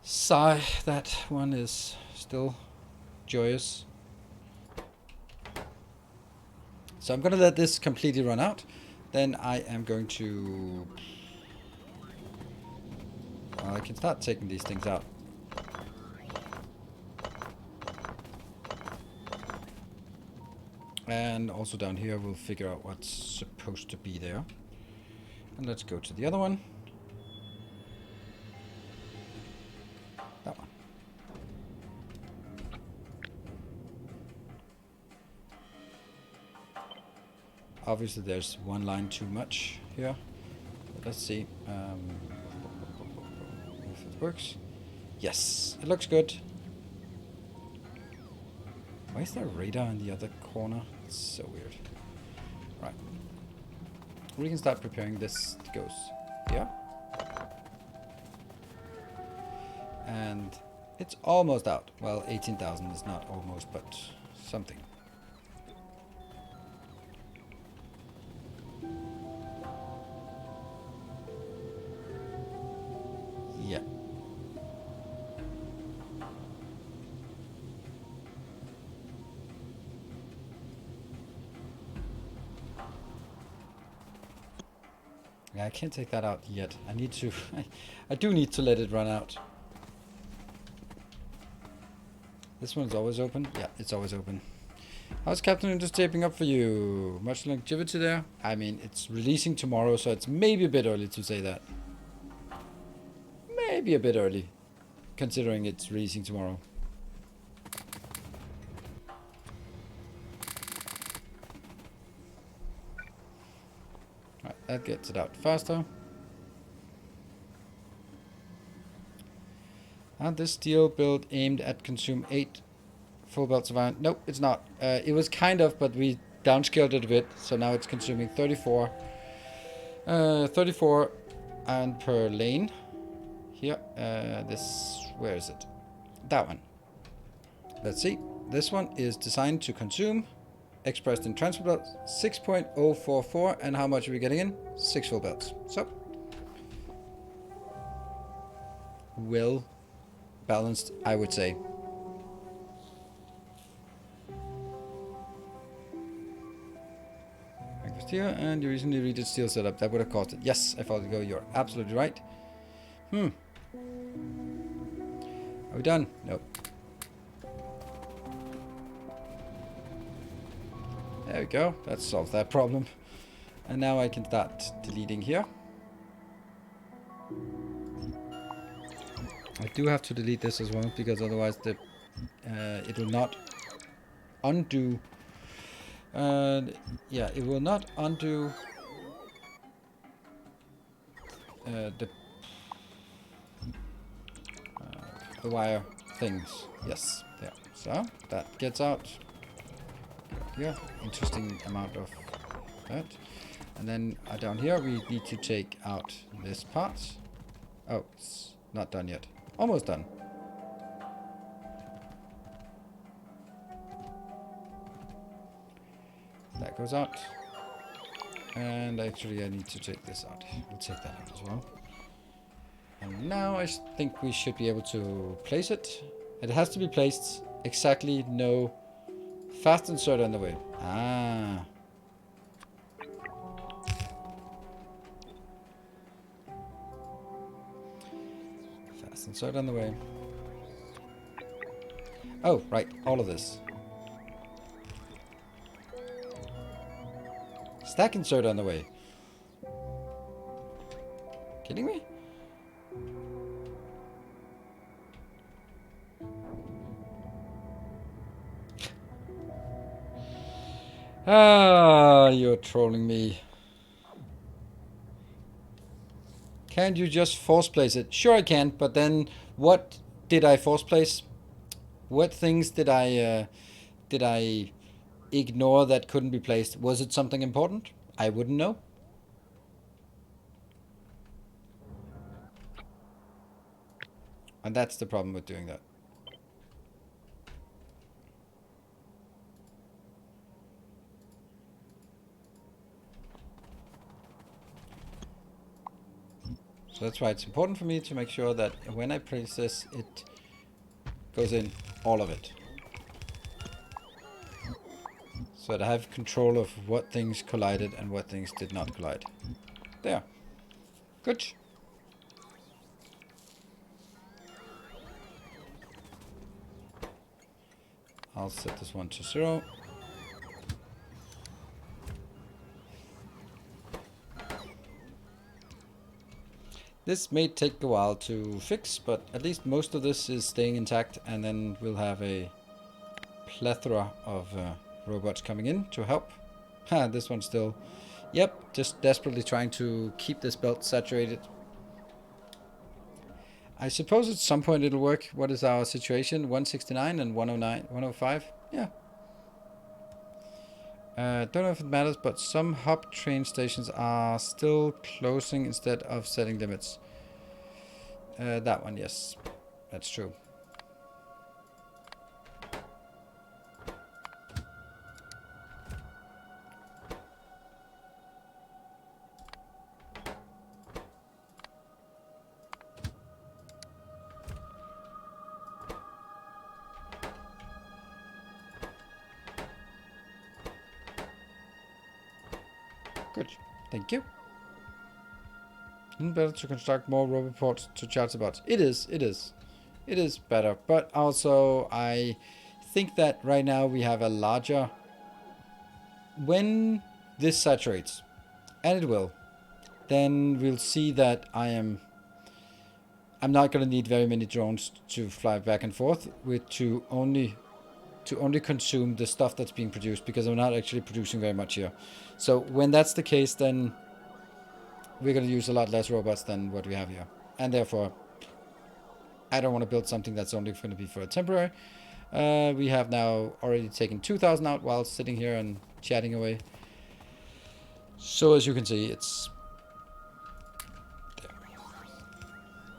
Sigh, that one is still joyous. So I'm gonna let this completely run out. Then I am going to... Well, I can start taking these things out. And also down here we'll figure out what's supposed to be there. And let's go to the other one. That one. Obviously there's one line too much here. But let's see if it works. Yes, it looks good. Why is there a radar in the other corner? It's so weird. Right. We can start preparing this. It goes here. And it's almost out. Well, 18,000 is not almost, but something. Yeah. Yeah, I can't take that out yet. I need to... I do need to let it run out. This one's always open? Yeah, it's always open. How's Captain just taping up for you? Much longevity there? I mean, it's releasing tomorrow, so it's maybe a bit early to say that. Maybe a bit early, considering it's releasing tomorrow. Right, that gets it out faster. This steel build aimed at consume 8 full belts of iron. Nope, it's not. It was kind of, but we downscaled it a bit, so now it's consuming 34. 34 iron per lane. Here, where is it? That one. Let's see. This one is designed to consume, expressed in transport belts, 6.044, and how much are we getting in? 6 full belts. So, well balanced, I would say. Here, and you recently redid steel setup. That would have cost it. Yes, I thought it go. You're absolutely right. Are we done? Nope. There we go. That solved that problem. And now I can start deleting here. I do have to delete this as well, because otherwise it will not undo. Yeah, it will not undo the wire things. Yes, there. So that gets out. Here, interesting amount of that. And then down here we need to take out this part. Oh, it's not done yet. Almost done. That goes out. And actually I need to take this out. We'll take that out as well. And now I think we should be able to place it. It has to be placed exactly, no fast insert on the way. Ah. Fast insert on the way. Oh, right, all of this. Stack insert on the way. Kidding me? Ah, you're trolling me. Can't you just force place it? Sure I can, but then what did I force place? What things did I ignore that couldn't be placed? Was it something important? I wouldn't know. And that's the problem with doing that. So that's why it's important for me to make sure that when I place this, it goes in all of it. So that I have control of what things collided and what things did not collide. There. Good. I'll set this one to 0. This may take a while to fix, but at least most of this is staying intact, and then we'll have a plethora of robots coming in to help. This one still. Yep, just desperately trying to keep this belt saturated. I suppose at some point it'll work. What is our situation? 169 and 109, 105? Yeah. Don't know if it matters, but some hub train stations are still closing instead of setting limits. That one, yes. That's true. Good. Thank you. Isn't it better to construct more roboports to charge the bots? It is. It is. It is better. But also, I think that right now we have a larger... When this saturates, and it will, then we'll see that I'm not going to need very many drones to fly back and forth with to only consume the stuff that's being produced, because I'm not actually producing very much here. So when that's the case, then we're going to use a lot less robots than what we have here. And therefore, I don't want to build something that's only going to be for a temporary. We have now already taken 2,000 out while sitting here and chatting away. So as you can see, it's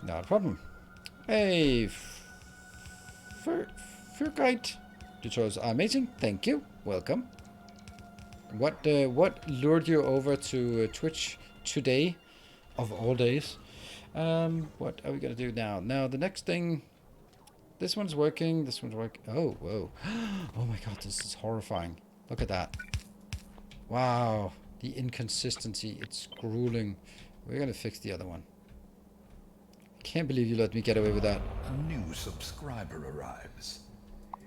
not a problem. Hey, Furkite. Tutorials are amazing. Thank you. Welcome. What lured you over to Twitch today, of all days? What are we gonna do now? Now the next thing. This one's working. This one's working. Oh, whoa. Oh my god, this is horrifying. Look at that. Wow. The inconsistency. It's grueling. We're gonna fix the other one. Can't believe you let me get away with that. A new subscriber arrives.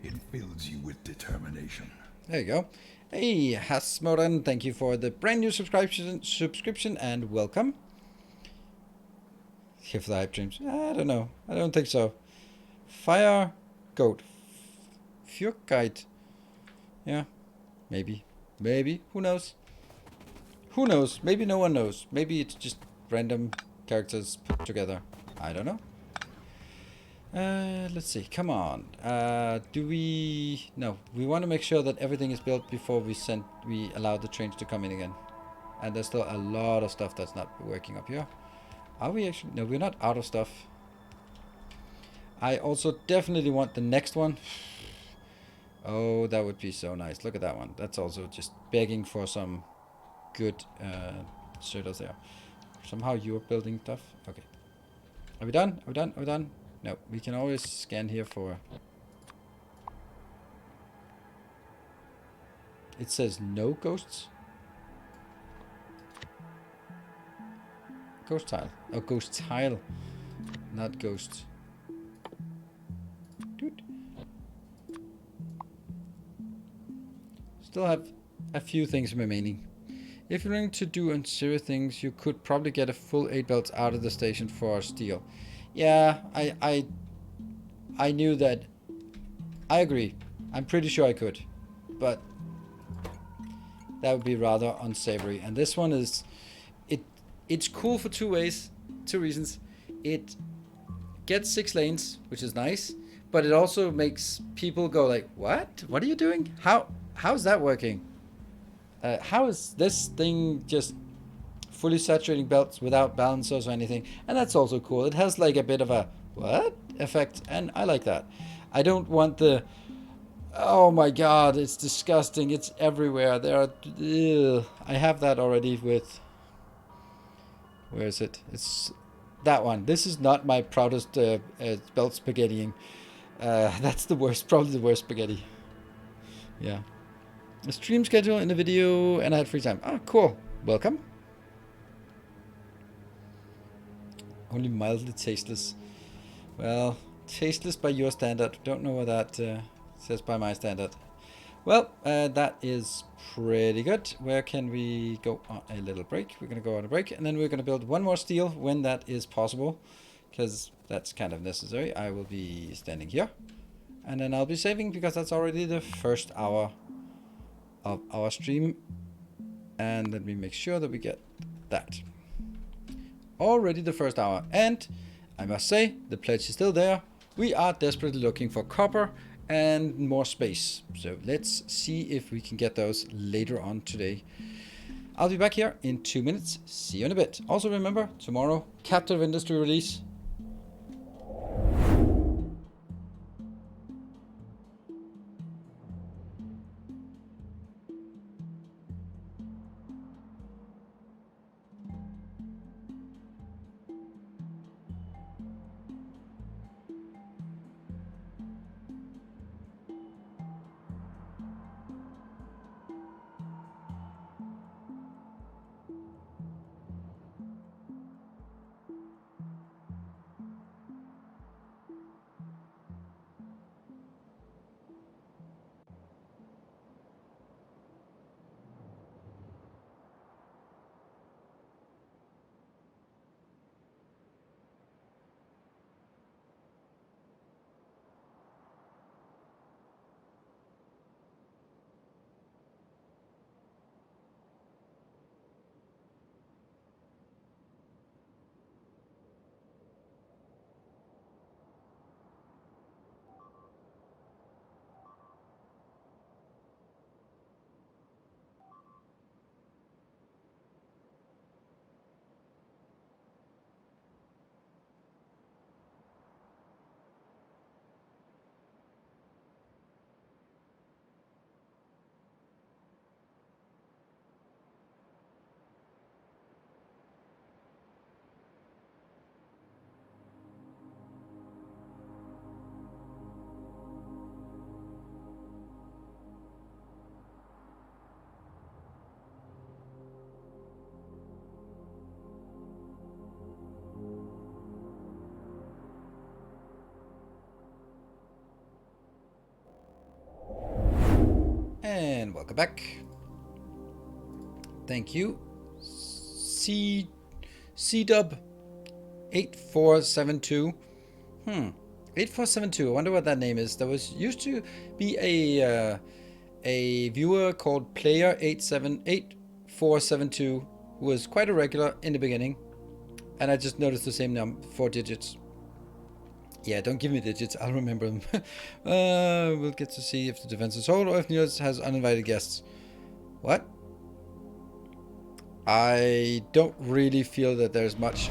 It fills you with determination. There you go. Hey, Hasmodan, thank you for the brand new subscription and welcome. Here for the hype dreams. I don't know. I don't think so. Fire goat. Furkite. Yeah. Maybe. Maybe. Who knows? Who knows? Maybe no one knows. Maybe it's just random characters put together. I don't know. Let's see. Come on. Do we... No. We want to make sure that everything is built before we allow the trains to come in again. And there's still a lot of stuff that's not working up here. Are we actually... No, we're not out of stuff. I also definitely want the next one. Oh, that would be so nice. Look at that one. That's also just begging for some good shaders there. Somehow you're building stuff. Okay. Are we done? Are we done? Are we done? No, we can always scan here for... It says no ghosts. Ghost tile. Oh, ghost tile. Not ghosts. Dude. Still have a few things remaining. If you're going to do unserious things, you could probably get a full 8 belts out of the station for steel. Yeah, I knew that. I agree. I'm pretty sure I could. But that would be rather unsavory. And this one is... It's cool for two reasons. It gets 6 lanes, which is nice. But it also makes people go like, what? What are you doing? How's that working? How is this thing just fully saturating belts without balancers or anything? And that's also cool. It has like a bit of a what effect, and I like that. I don't want the oh my god, it's disgusting. It's everywhere. There are I have that already with where is it? It's that one. This is not my proudest belt spaghettiing. That's the worst, probably the worst spaghetti. Yeah. A stream schedule in the video, and I had free time. Ah, cool. Welcome. Only mildly tasteless. Well, tasteless by your standard. Don't know what that says by my standard. Well, that is pretty good. Where can we go on a little break? We're going to go on a break, and then we're going to build one more steel when that is possible, because that's kind of necessary. I will be standing here, and then I'll be saving, because that's already the first hour of our stream. And let me make sure that we get that. Already the first hour, and I must say the pledge is still there. We are desperately looking for copper and more space, so let's see if we can get those later on today. I'll be back here in 2 minutes. See you in a bit. Also remember, tomorrow Captive Industry release. welcome back. Thank you. C-Dub 8472. 8472. I wonder what that name is. There was used to be a viewer called Player 8472 who was quite a regular in the beginning, and I just noticed the same number, 4 digits. Yeah, don't give me digits. I'll remember them. We'll get to see if the defense is hold or if Niels has uninvited guests. What? I don't really feel that there's much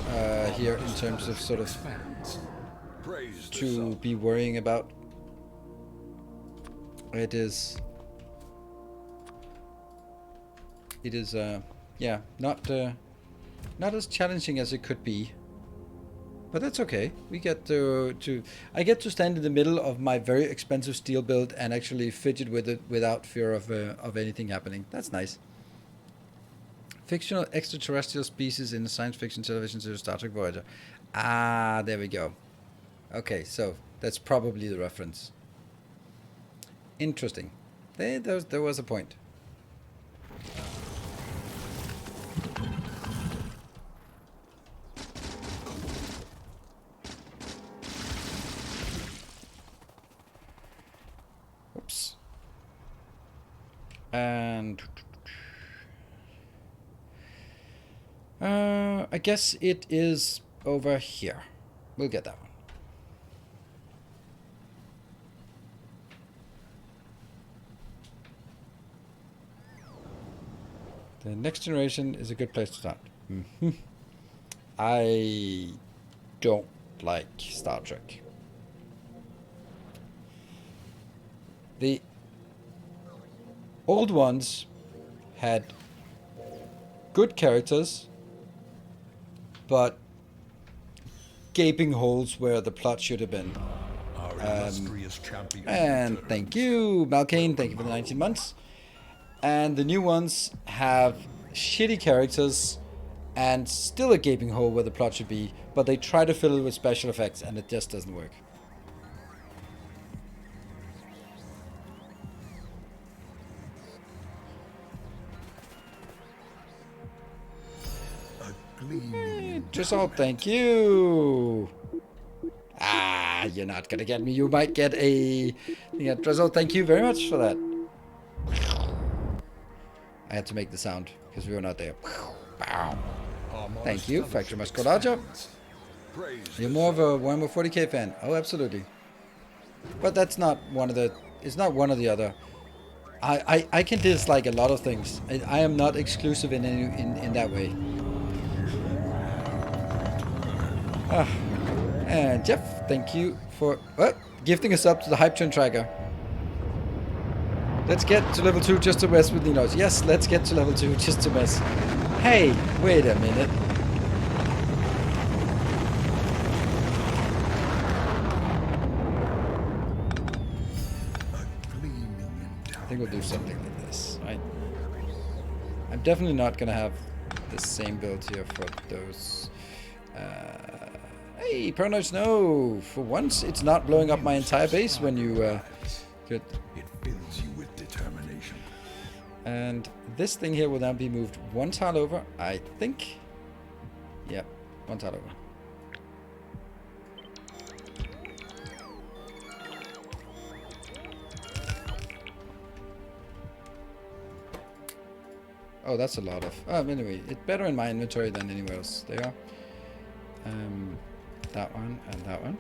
here in terms of sort of to be worrying about. It is yeah, not as challenging as it could be, but that's okay. We get I get to stand in the middle of my very expensive steel build and actually fidget with it without fear of anything happening. That's nice. Fictional extraterrestrial species in the science fiction television series Star Trek Voyager. Ah, there we go. Okay, so that's probably the reference. Interesting. There was a point. Oops. And I guess it is over here. We'll get that one. The Next Generation is a good place to start. I don't like Star Trek. The old ones had good characters, but gaping holes where the plot should have been. And thank you, Malkane. Thank you for the 19 months. And the new ones have shitty characters and still a gaping hole where the plot should be, but they try to fill it with special effects and it just doesn't work. Drizzle, thank you. Ah, you're not gonna get me. You might get a... Yeah, Drizzle, thank you very much for that. I had to make the sound because we were not there. Thank you, Factorio must go larger. You're more of a Warhammer 40k fan. Oh, absolutely. But that's not one of the... It's not one or the other. I can dislike a lot of things. I am not exclusive in that way. And Jeff, thank you for gifting us up to the Hype Train Tracker. Let's get to level 2 just to mess with Ninos. Yes, let's get to level 2 just to mess. Hey, wait a minute. I think we'll do something like this, right? I'm definitely not going to have the same build here for those. Hey, Paranoid Snow! For once, it's not blowing up my entire base when you... Good. It fills you with determination. And this thing here will now be moved one tile over, I think. Yep, one tile over. Oh, that's a lot of... anyway, it's better in my inventory than anywhere else. There. That one and that one.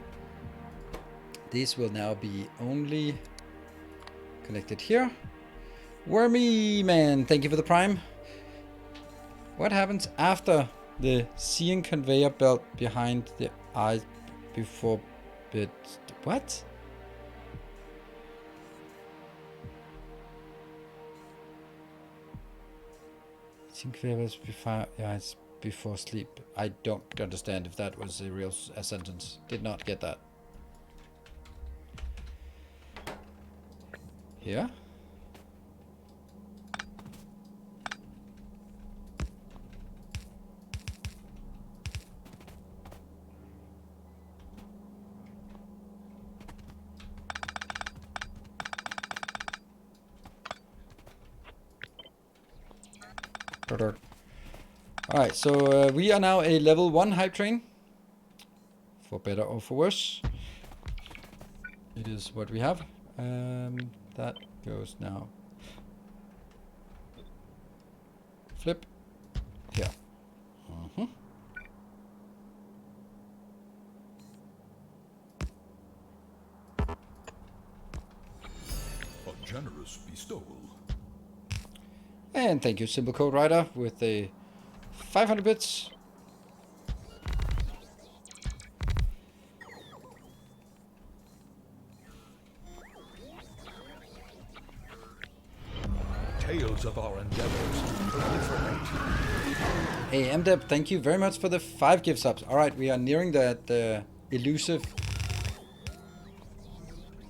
These will now be only connected here. Wormy Man, thank you for the prime. What happens after the seeing conveyor belt behind the eyes before bit? What? Seeing conveyor belts before eyes before sleep. I don't understand if that was a real sentence. Did not get that. Here? Alright, so we are now a level 1 hype train. For better or for worse. It is what we have. That goes now. Flip. Here. A generous bestowal. And thank you, Simple Code Writer, with a 500 bits. Tales of our endeavors proliferate. Hey, MDeb, thank you very much for the 5 gift subs. Alright, we are nearing that elusive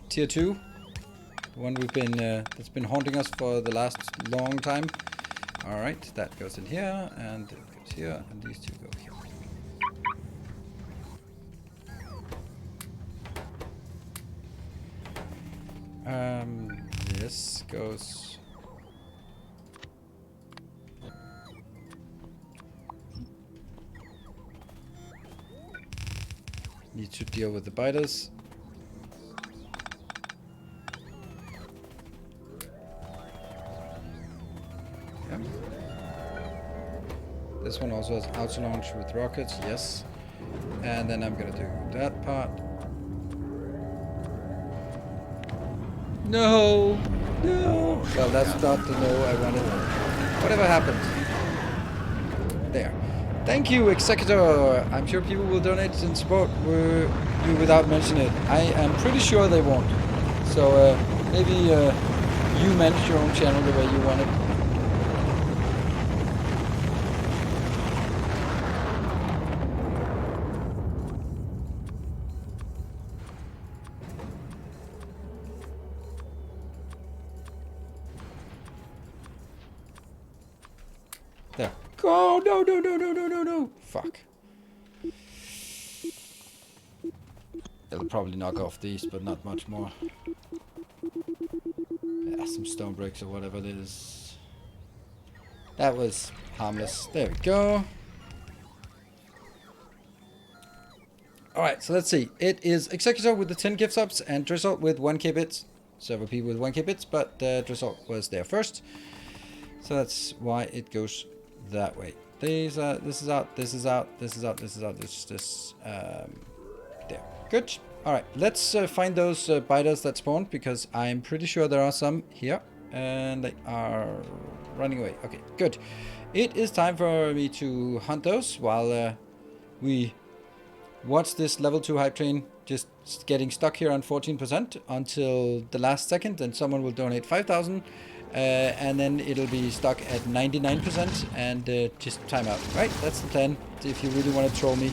tier 2. The one we've been that's been haunting us for the last long time. Alright, that goes in here, and it goes here, and these two go here. This goes... Need to deal with the biters. Yeah. This one also has auto launch with rockets, yes. And then I'm gonna do that part. No! No! Well, that's not the no I wanted. Whatever happened. There. Thank you, Executor. I'm sure people will donate and support you without mentioning it. I am pretty sure they won't. So maybe you manage your own channel the way you want it. There. Go! No, no, no, no, no, no, no! Fuck. It'll probably knock off these, but not much more. Yeah, some stone bricks or whatever it is. That was harmless. There we go. Alright, so let's see. It is Executor with the 10 gift subs and Drizzle with 1k bits. Several people with 1k bits, but Drizzle was there first. So that's why it goes that way. This is out, this is out, this is out, this is out, this, there. Good. Alright, let's find those biters that spawned, because I'm pretty sure there are some here. And they are running away. Okay, good. It is time for me to hunt those while we watch this level 2 hype train just getting stuck here on 14% until the last second, and someone will donate 5,000. And then it'll be stuck at 99% and just time out. Right, that's the plan. If you really want to troll me.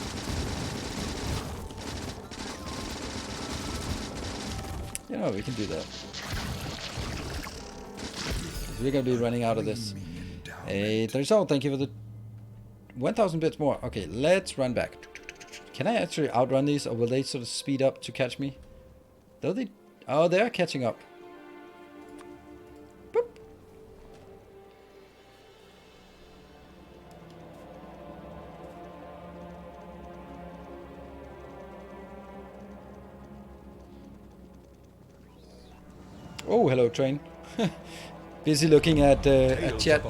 You know, we can do that. We're gonna be running out of this. Hey, there's all. Thank you for the 1,000 bits more. Okay, let's run back. Can I actually outrun these, or will they sort of speed up to catch me? Though they... Oh, they are catching up. Boop. Oh, hello, train. Busy looking at chat.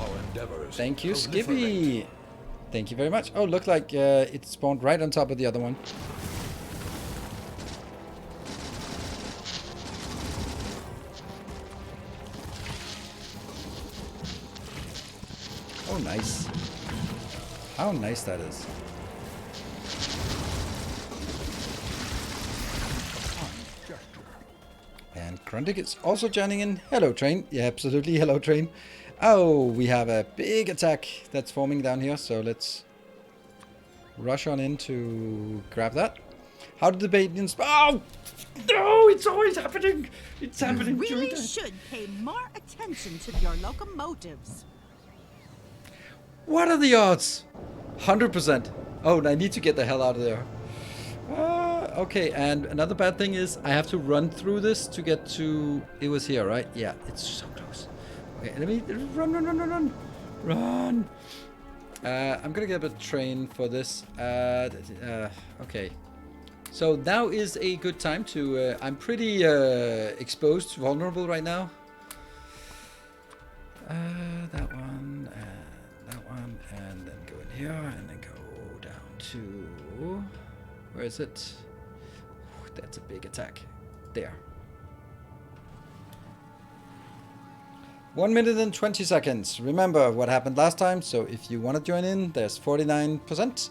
Thank you, Skippy. Thank you very much. Oh, look like it spawned right on top of the other one. Oh, nice. How nice that is. And Grundig is also joining in. Hello, train. Yeah, absolutely. Hello, train. Oh, we have a big attack that's forming down here, so let's rush on in to grab that. How did the Badians... Oh! No, it's always happening! It's happening. You really should pay more attention to your locomotives. What are the odds? 100%. Oh, I need to get the hell out of there. Okay, and another bad thing is I have to run through this to get to... It was here, right? Yeah, it's so close. Okay, let me... Run. Run! I'm gonna get a train for this. Okay. So now is a good time to... I'm pretty exposed, vulnerable right now. That one, and that one, and then go in here, and then go down to... Where is it? That's a big attack. There. 1 minute and 20 seconds. Remember what happened last time, so if you want to join in, there's 49%.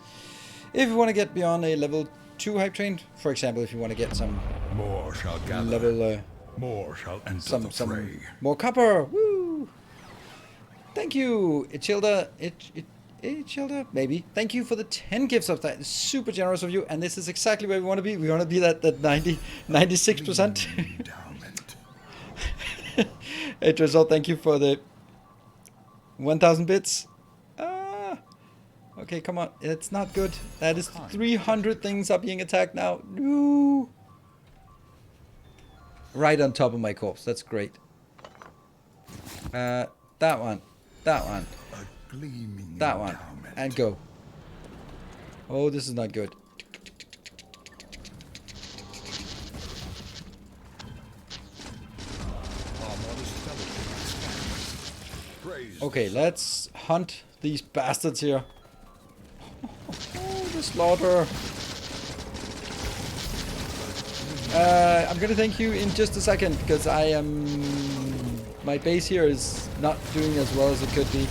If you want to get beyond a level 2 hype train, for example, if you want to get some More shall gather. level... More shall enter the some fray. more copper. Woo! Thank you, Ichilda. Ichilda, maybe. Thank you for the 10 gifts of that. It's super generous of you, and this is exactly where we want to be. We want to be that 96%. Endowment. Idrisol, thank you for the 1,000 bits. Okay, come on. It's not good. That is 300 things are being attacked now. No. Right on top of my corpse. That's great. That one. That one. A gleaming That one. endowment. And go. Oh, this is not good. Okay, let's hunt these bastards here. Oh, the slaughter. I'm gonna thank you in just a second because I am... My base here is not doing as well as it could be.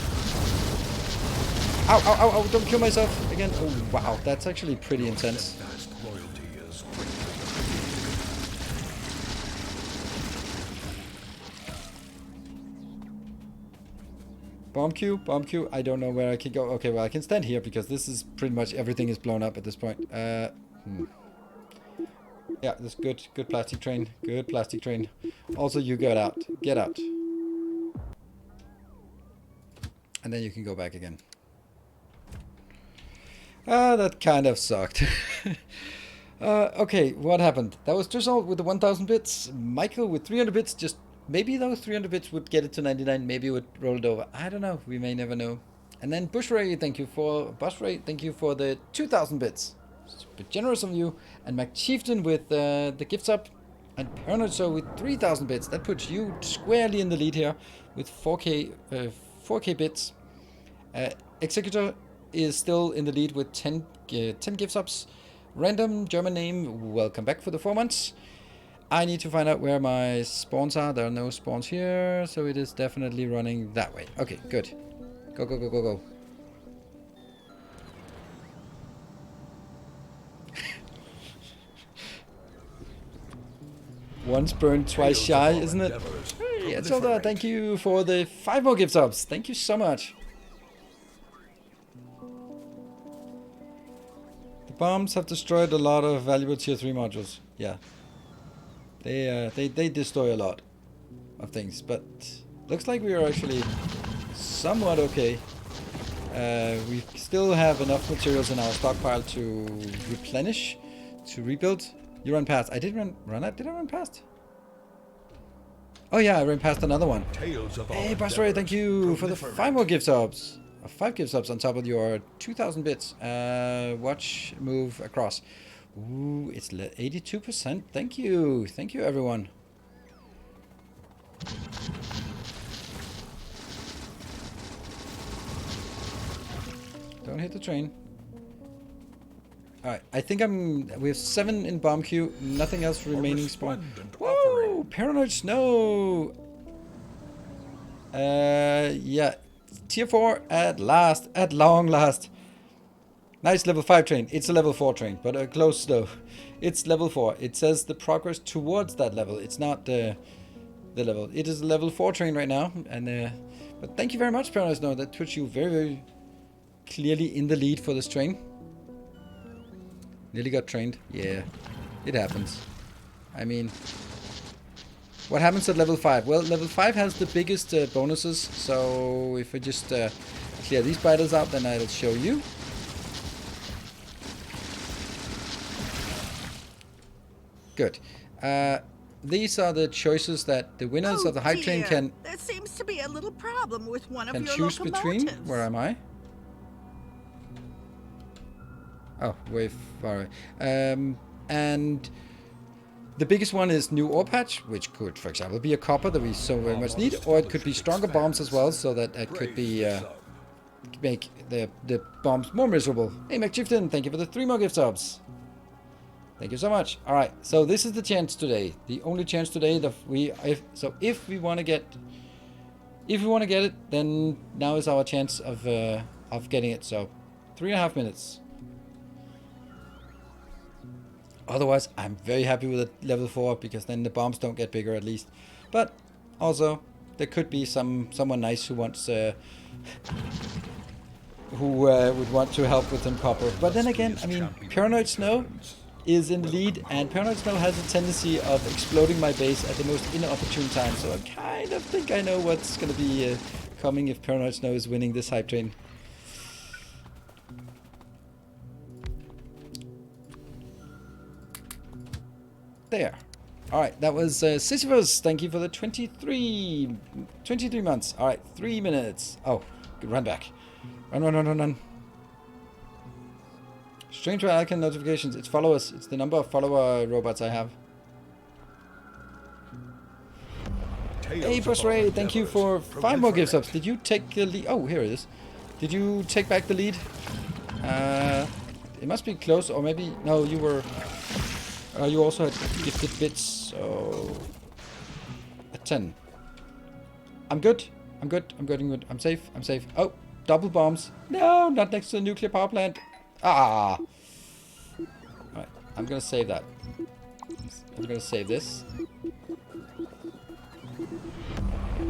Ow, ow, ow, ow, don't kill myself again. Oh, wow, that's actually pretty intense. Bomb Q, I don't know where I can go. Okay, well, I can stand here because this is pretty much everything is blown up at this point. Yeah, this good plastic train. Good plastic train. Also, you get out. Get out. And then you can go back again. That kind of sucked. Okay, what happened? That was Trisol with the 1,000 bits. Michael with 300 bits. Just maybe those 300 bits would get it to 99. Maybe it would roll it over. I don't know. We may never know. And then Bushray, thank you for the 2,000 bits. Super generous of you. And McChieftain with the gifts up. And Pernocho with 3,000 bits. That puts you squarely in the lead here with 4K bits. Executor is still in the lead with 10 gifts ups. Random German name, welcome back for the 4 months. I need to find out where my spawns are. There are no spawns here, so it is definitely running that way. Okay, good. Go, go, go, go, go. Once burned, twice shy, isn't it? Hey, Etzolda, thank you for the 5 more gift subs. Thank you so much. The bombs have destroyed a lot of valuable tier 3 modules. Yeah. They destroy a lot of things, but looks like we are actually somewhat okay. We still have enough materials in our stockpile to replenish, to rebuild. You run past. I did run it. Did I run past? Oh yeah, I ran past another one. Hey, Basray, thank you for the 5 more gift subs. 5 gift subs on top of your 2,000 bits. Watch, move across. Ooh, it's 82%. Thank you. Thank you, everyone. Don't hit the train. Alright, I think we have 7 in bomb queue, nothing else remaining spawn. Whoa! Paranoid Snow! Yeah. Tier 4 at last, at long last. Nice level 5 train. It's a level 4 train, but close though. It's level 4. It says the progress towards that level. It's not the level. It is a level 4 train right now. And but thank you very much, Paranoid Snow. That puts you very, very clearly in the lead for this train. Nearly got trained. Yeah, it happens. I mean, what happens at level 5? Well, level 5 has the biggest bonuses. So if I just clear these battles out, then I'll show you. Good. these are the choices that the winners Oh of the hype train dear. can There seems to be a little problem with one of your choose between. locomotives. Where am I? Oh, way far away. And the biggest one is new ore patch, which could, for example, be a copper that we so very much need, or it could be stronger bombs as well, so that it could be make the bombs more miserable. Hey, McChieftain, thank you for the 3 more gift subs. Thank you so much. All right, so this is the chance today, the only chance today that if we want to get it, then now is our chance of getting it. So 3.5 minutes. Otherwise, I'm very happy with the level 4 because then the bombs don't get bigger at least. But also, there could be someone nice who wants who would want to help with some copper. But then again, I mean, Paranoid Snow is in the lead, and Paranoid Snow has a tendency of exploding my base at the most inopportune time. So I kind of think I know what's going to be coming if Paranoid Snow is winning this hype train. There. Alright, that was Sisyphus. Thank you for the 23 months. Alright, 3 minutes. Oh, good, run back. Run. Stranger icon notifications. It's followers. It's the number of follower robots I have. Hey, Boss Ray, thank you for 5 more gift subs. Did you take the lead? Oh, here it is. Did you take back the lead? It must be close, or maybe... No, you were... you also had gifted bits, so... A 10. I'm good. I'm safe. Oh, double bombs. No, not next to the nuclear power plant. Ah! Alright, I'm gonna save that. I'm gonna save this.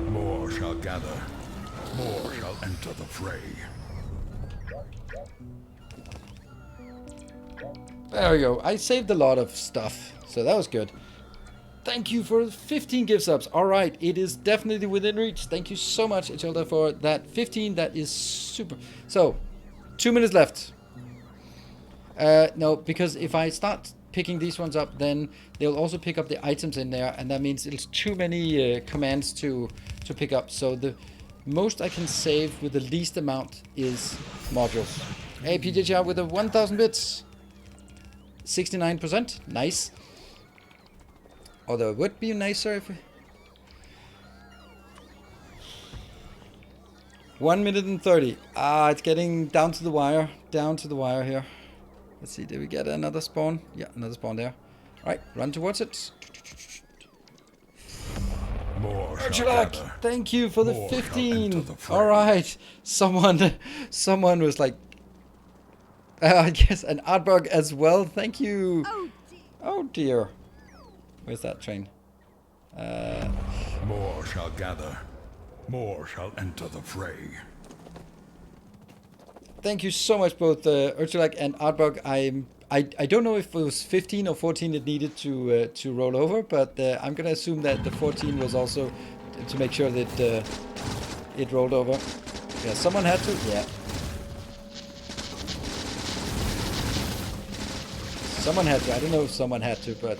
More shall gather. More shall enter the fray. There we go. I saved a lot of stuff, so that was good. Thank you for 15 gift subs. Alright, it is definitely within reach. Thank you so much, Itilda, for that 15. That is super. So, 2 minutes left. No, because if I start picking these ones up, then they'll also pick up the items in there, and that means it's too many commands to pick up. So the most I can save with the least amount is modules. Hey, PJR with the 1,000 bits. 69%. Nice. Although it would be nicer if... 1 minute and 30. Ah, it's getting down to the wire. Here. Let's see, did we get another spawn? Yeah, another spawn there. Alright, run towards it. More Urchulak, thank you for the 15. Alright, someone was like... I guess an Artbug as well. Thank you. Oh dear. Where's that train? More shall gather. More shall enter the fray. Thank you so much, both Urchulak and Artbug. I don't know if it was 15 or 14 it needed to roll over, but I'm gonna assume that the 14 was also to make sure that it rolled over. Yeah, someone had to. Yeah. Someone had to. I don't know if someone had to, but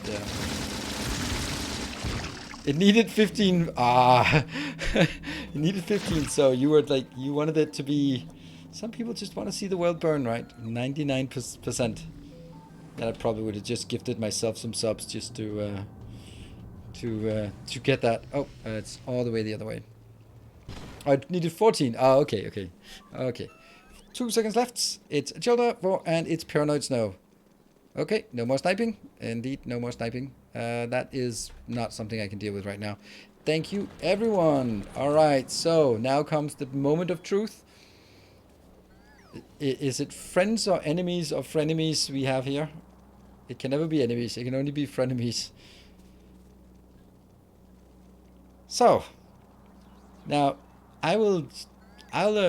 it needed 15. Ah, it needed 15. So you were like, you wanted it to be. Some people just want to see the world burn, right? 99%. That I probably would have just gifted myself some subs just to get that. Oh, it's all the way the other way. Oh, I needed 14. Oh, okay. 2 seconds left. It's Childa and it's Paranoid Snow. Okay, no more sniping. Indeed, no more sniping. That is not something I can deal with right now. Thank you, everyone. All right, so now comes the moment of truth. Is it friends or enemies or frenemies we have here? It can never be enemies. It can only be frenemies. So, now I'll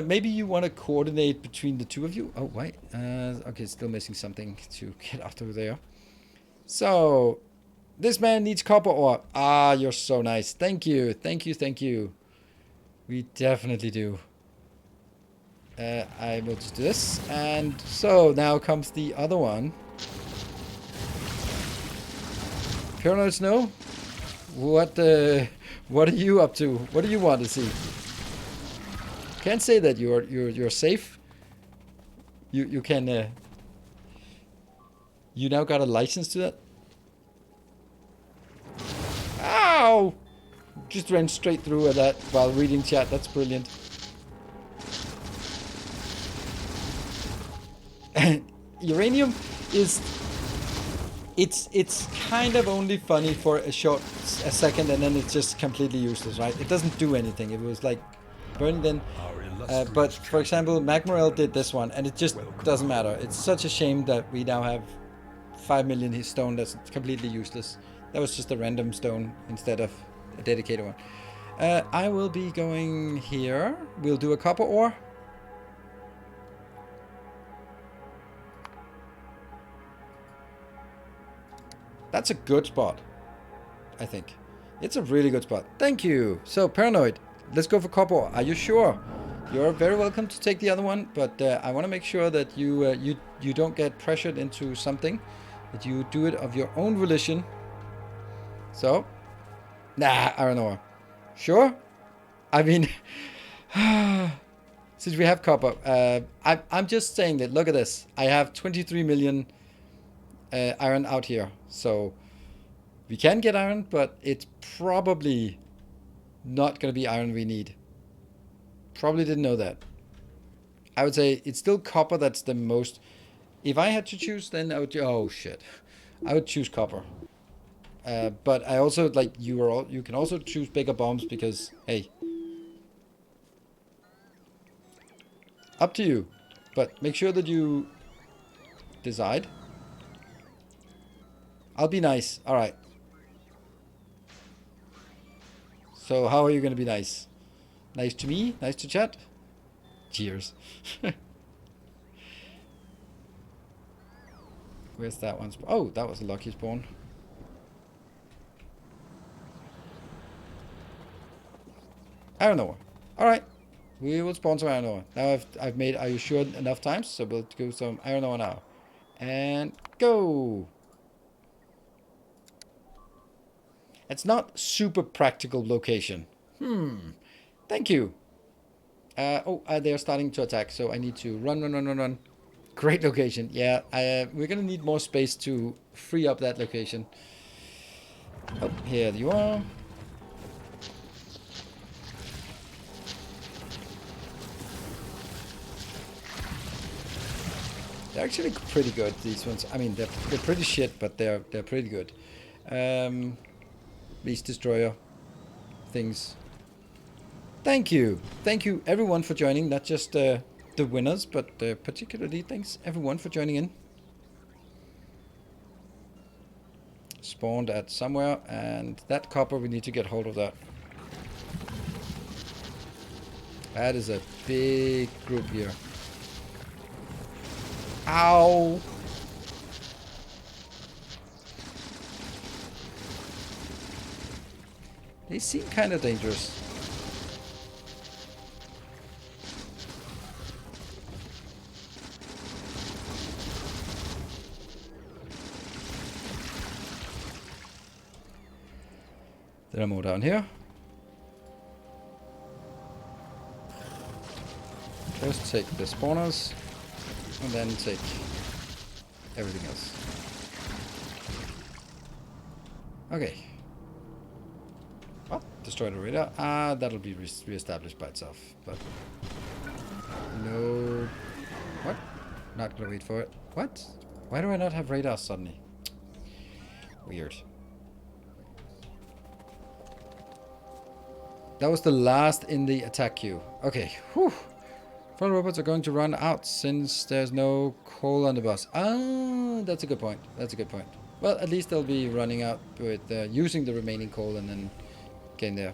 maybe you want to coordinate between the two of you. Oh, wait. Okay, still missing something to get out of there. So, this man needs copper ore. Ah, you're so nice. Thank you. We definitely do. I will just do this. And so, now comes the other one. Paranoid Snow. what are you up to? What do you want to see? Can't say that you're safe. You can you now got a license to that? Ow! Just ran straight through that while reading chat. That's brilliant. Uranium is it's kind of only funny for a second, and then it's just completely useless, right? It doesn't do anything. It was like burning then. But for example, Magmarel did this one, and it just doesn't matter. It's such a shame that we now have 5 million stone that's completely useless. That was just a random stone instead of a dedicated one. I will be going here. We'll do a copper ore. That's a good spot, I think. It's a really good spot. Thank you. So, Paranoid, let's go for copper ore. Are you sure? You're very welcome to take the other one, but I want to make sure that you don't get pressured into something, that you do it of your own volition. So, nah, iron ore. Sure? I mean, since we have copper, I'm just saying that, look at this. I have 23 million iron out here. So, we can get iron, but it's probably not going to be iron we need. Probably didn't know that. I would say it's still copper that's the most. If I had to choose, then I would. Oh shit, I would choose copper. But I also like you can also choose bigger bombs because hey, up to you. But make sure that you decide. I'll be nice. All right. So how are you gonna be nice? Nice to me? Nice to chat? Cheers. Where's that one? Oh, that was a lucky spawn. Iron ore. Alright. We will spawn some iron ore. Now I've made Are You Sure enough times, so we'll do some iron ore now. And go! It's not super practical location. Thank you. They're starting to attack, so I need to run. Great location. Yeah, we're gonna need more space to free up that location. Oh, here you are. They're actually pretty good, these ones. I mean, they're pretty shit, but they're pretty good. These destroyer things. Thank you everyone for joining. Not just the winners, but particularly thanks everyone for joining in. Spawned at somewhere, and that copper, we need to get hold of that. That is a big group here. Ow! They seem kind of dangerous. There are more down here. First take the spawners, and then take everything else. Okay. What? Destroy the radar? That'll be re-established by itself, but... No... What? Not gonna wait for it. What? Why do I not have radar suddenly? Weird. That was the last in the attack queue. Okay, whew. Front robots are going to run out since there's no coal on the bus. Ah, that's a good point. That's a good point. Well, at least they'll be running out with using the remaining coal and then getting there.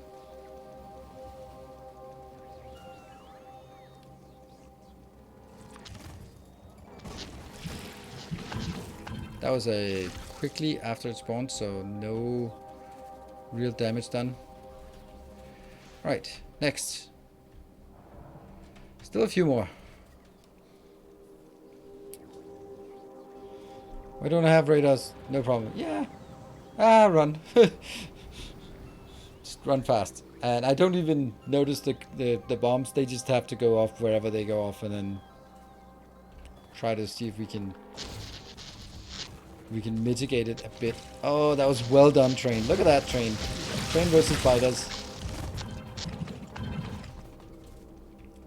That was a quickly after it spawned, so no real damage done. Right, next. Still a few more. Why don't I have radars? No problem. Yeah. Run. run fast. And I don't even notice the bombs. They just have to go off wherever they go off, and then try to see if we can mitigate it a bit. Oh, that was well done, train. Look at that, train. Train versus fighters.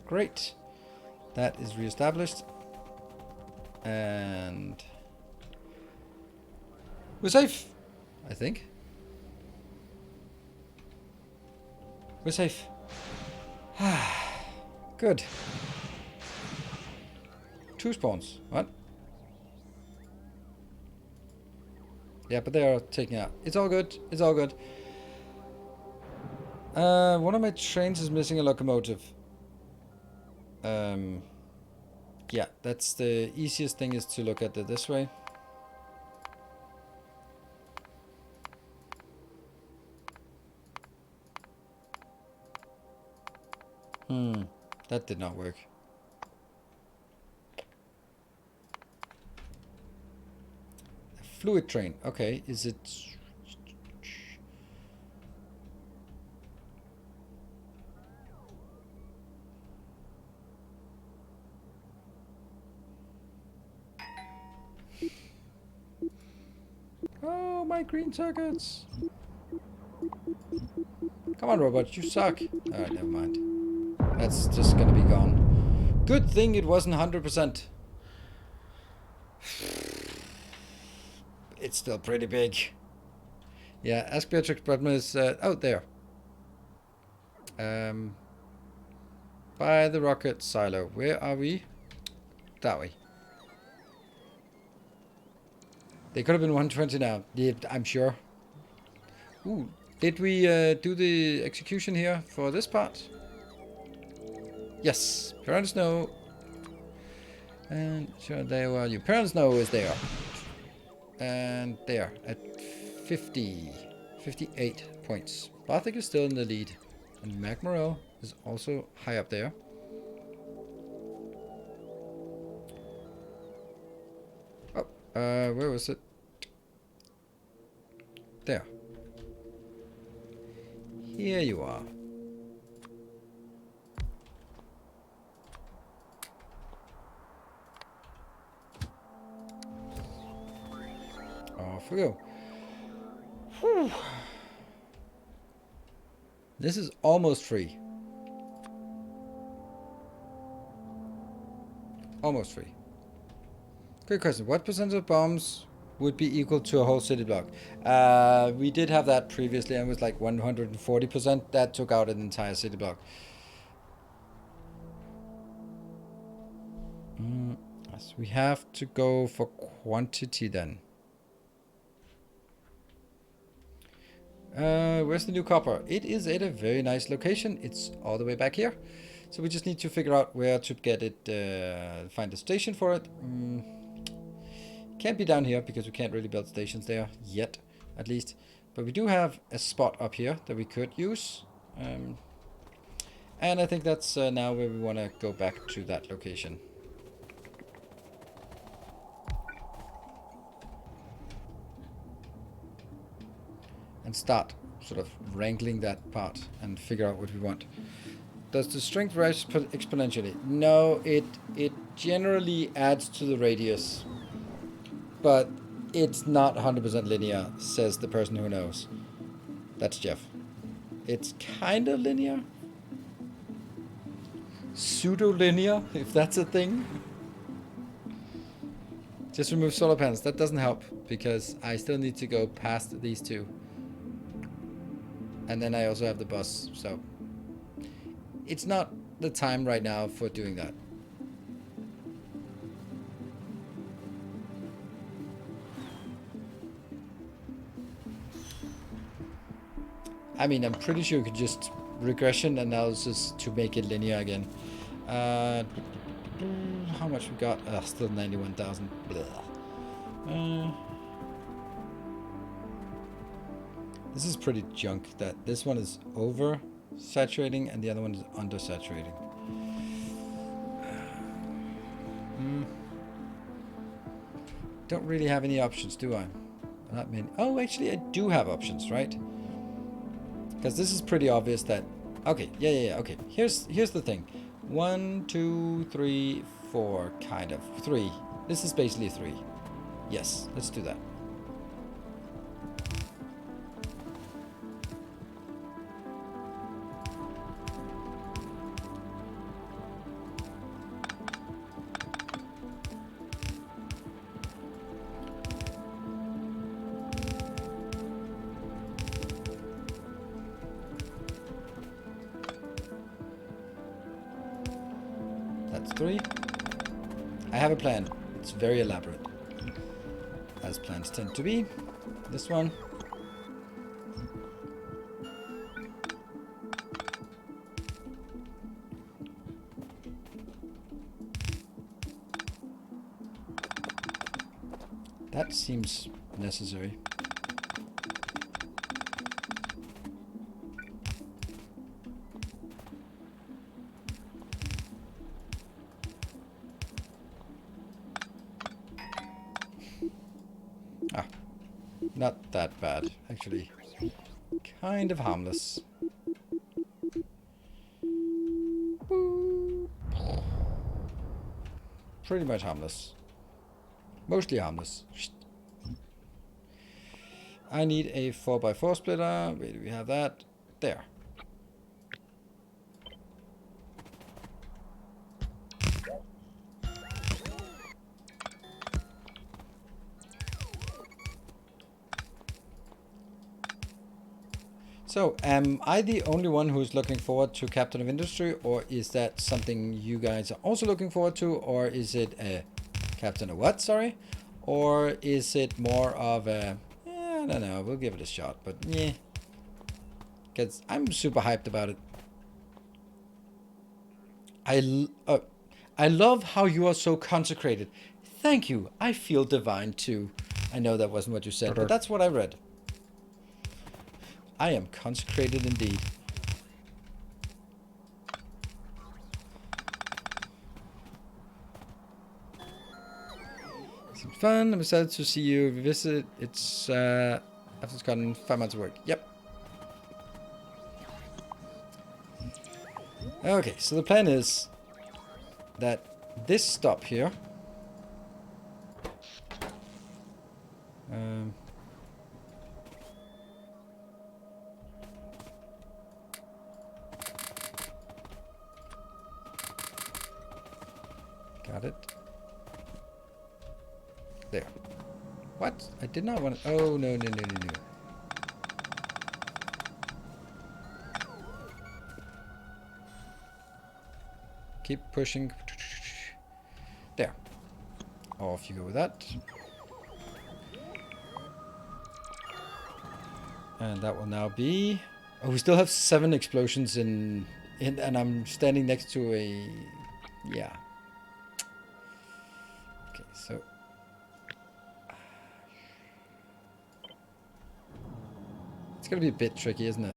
Great. That is reestablished. And we're safe, I think. We're safe. Good. 2 spawns. What? Yeah, but they are taking out. It's all good. It's all good. One of my trains is missing a locomotive. Yeah, that's the easiest thing, is to look at it this way. That did not work. A fluid train. Okay, is it... Oh, my green circuits. Come on, robot, you suck. Alright, never mind. That's just gonna be gone. Good thing it wasn't 100%. It's still pretty big. Yeah, ask Beatrix Bradman is out there. By the rocket silo. Where are we? That way. They could have been 120 now. Yeah, I'm sure. Ooh, did we do the execution here for this part? Yes, Parent Snow. And sure, there are you. Parent Snow is there. And there at 58 points. Barthik is still in the lead. And Mac Morel is also high up there. Oh, where was it? There. Here you are. Off we go. Whew. This is almost free. Almost free. Good question. What percentage of bombs would be equal to a whole city block? We did have that previously, and it was like 140%. That took out an entire city block. Yes, we have to go for quantity then. Where's the new copper? It is at a very nice location. It's all the way back here. So we just need to figure out where to get it, find a station for it. Can't be down here because we can't really build stations there yet, at least. But we do have a spot up here that we could use. And I think that's now where we want to go back to that location. And start sort of wrangling that part and figure out what we want. Does the strength rise exponentially? No, it generally adds to the radius. But it's not 100% linear, says the person who knows. That's Jeff. It's kind of linear. Pseudo-linear, if that's a thing. Just remove solar panels. That doesn't help, because I still need to go past these two. And then I also have the bus, so... It's not the time right now for doing that. I mean, I'm pretty sure you could just regression analysis to make it linear again. How much we got? Still 91,000. This is pretty junk that this one is over saturating and the other one is under saturating. Don't really have any options, do I? Not many. Oh, actually I do have options, right? Because this is pretty obvious that... Okay, yeah, okay. Here's the thing. 1, 2, 3, 4, kind of. 3. This is basically 3. Yes, let's do that. That's 3. I have a plan. It's very elaborate, as plans tend to be. This one. That seems necessary. Ah, not that bad, actually. Kind of harmless. Pretty much harmless. Mostly harmless. I need a 4x4 splitter. Where do we have that? There. So, am I the only one who's looking forward to Captain of Industry, or is that something you guys are also looking forward to, or is it a Captain of what, sorry? Or is it more of a, I don't know, we'll give it a shot, but yeah. Because I'm super hyped about it. I love how you are so consecrated. Thank you, I feel divine too. I know that wasn't what you said, but that's what I read. I am consecrated indeed. Some fun. I'm excited to see you visit. It's after it's gotten 5 months of work. Yep. Okay, so the plan is that this stop here. Got it. There. What? I did not want to... Oh, no. Keep pushing. There. Off you go with that. And that will now be... Oh, we still have 7 explosions in and I'm standing next to a... Yeah. Okay, so... It's gonna be a bit tricky, isn't it?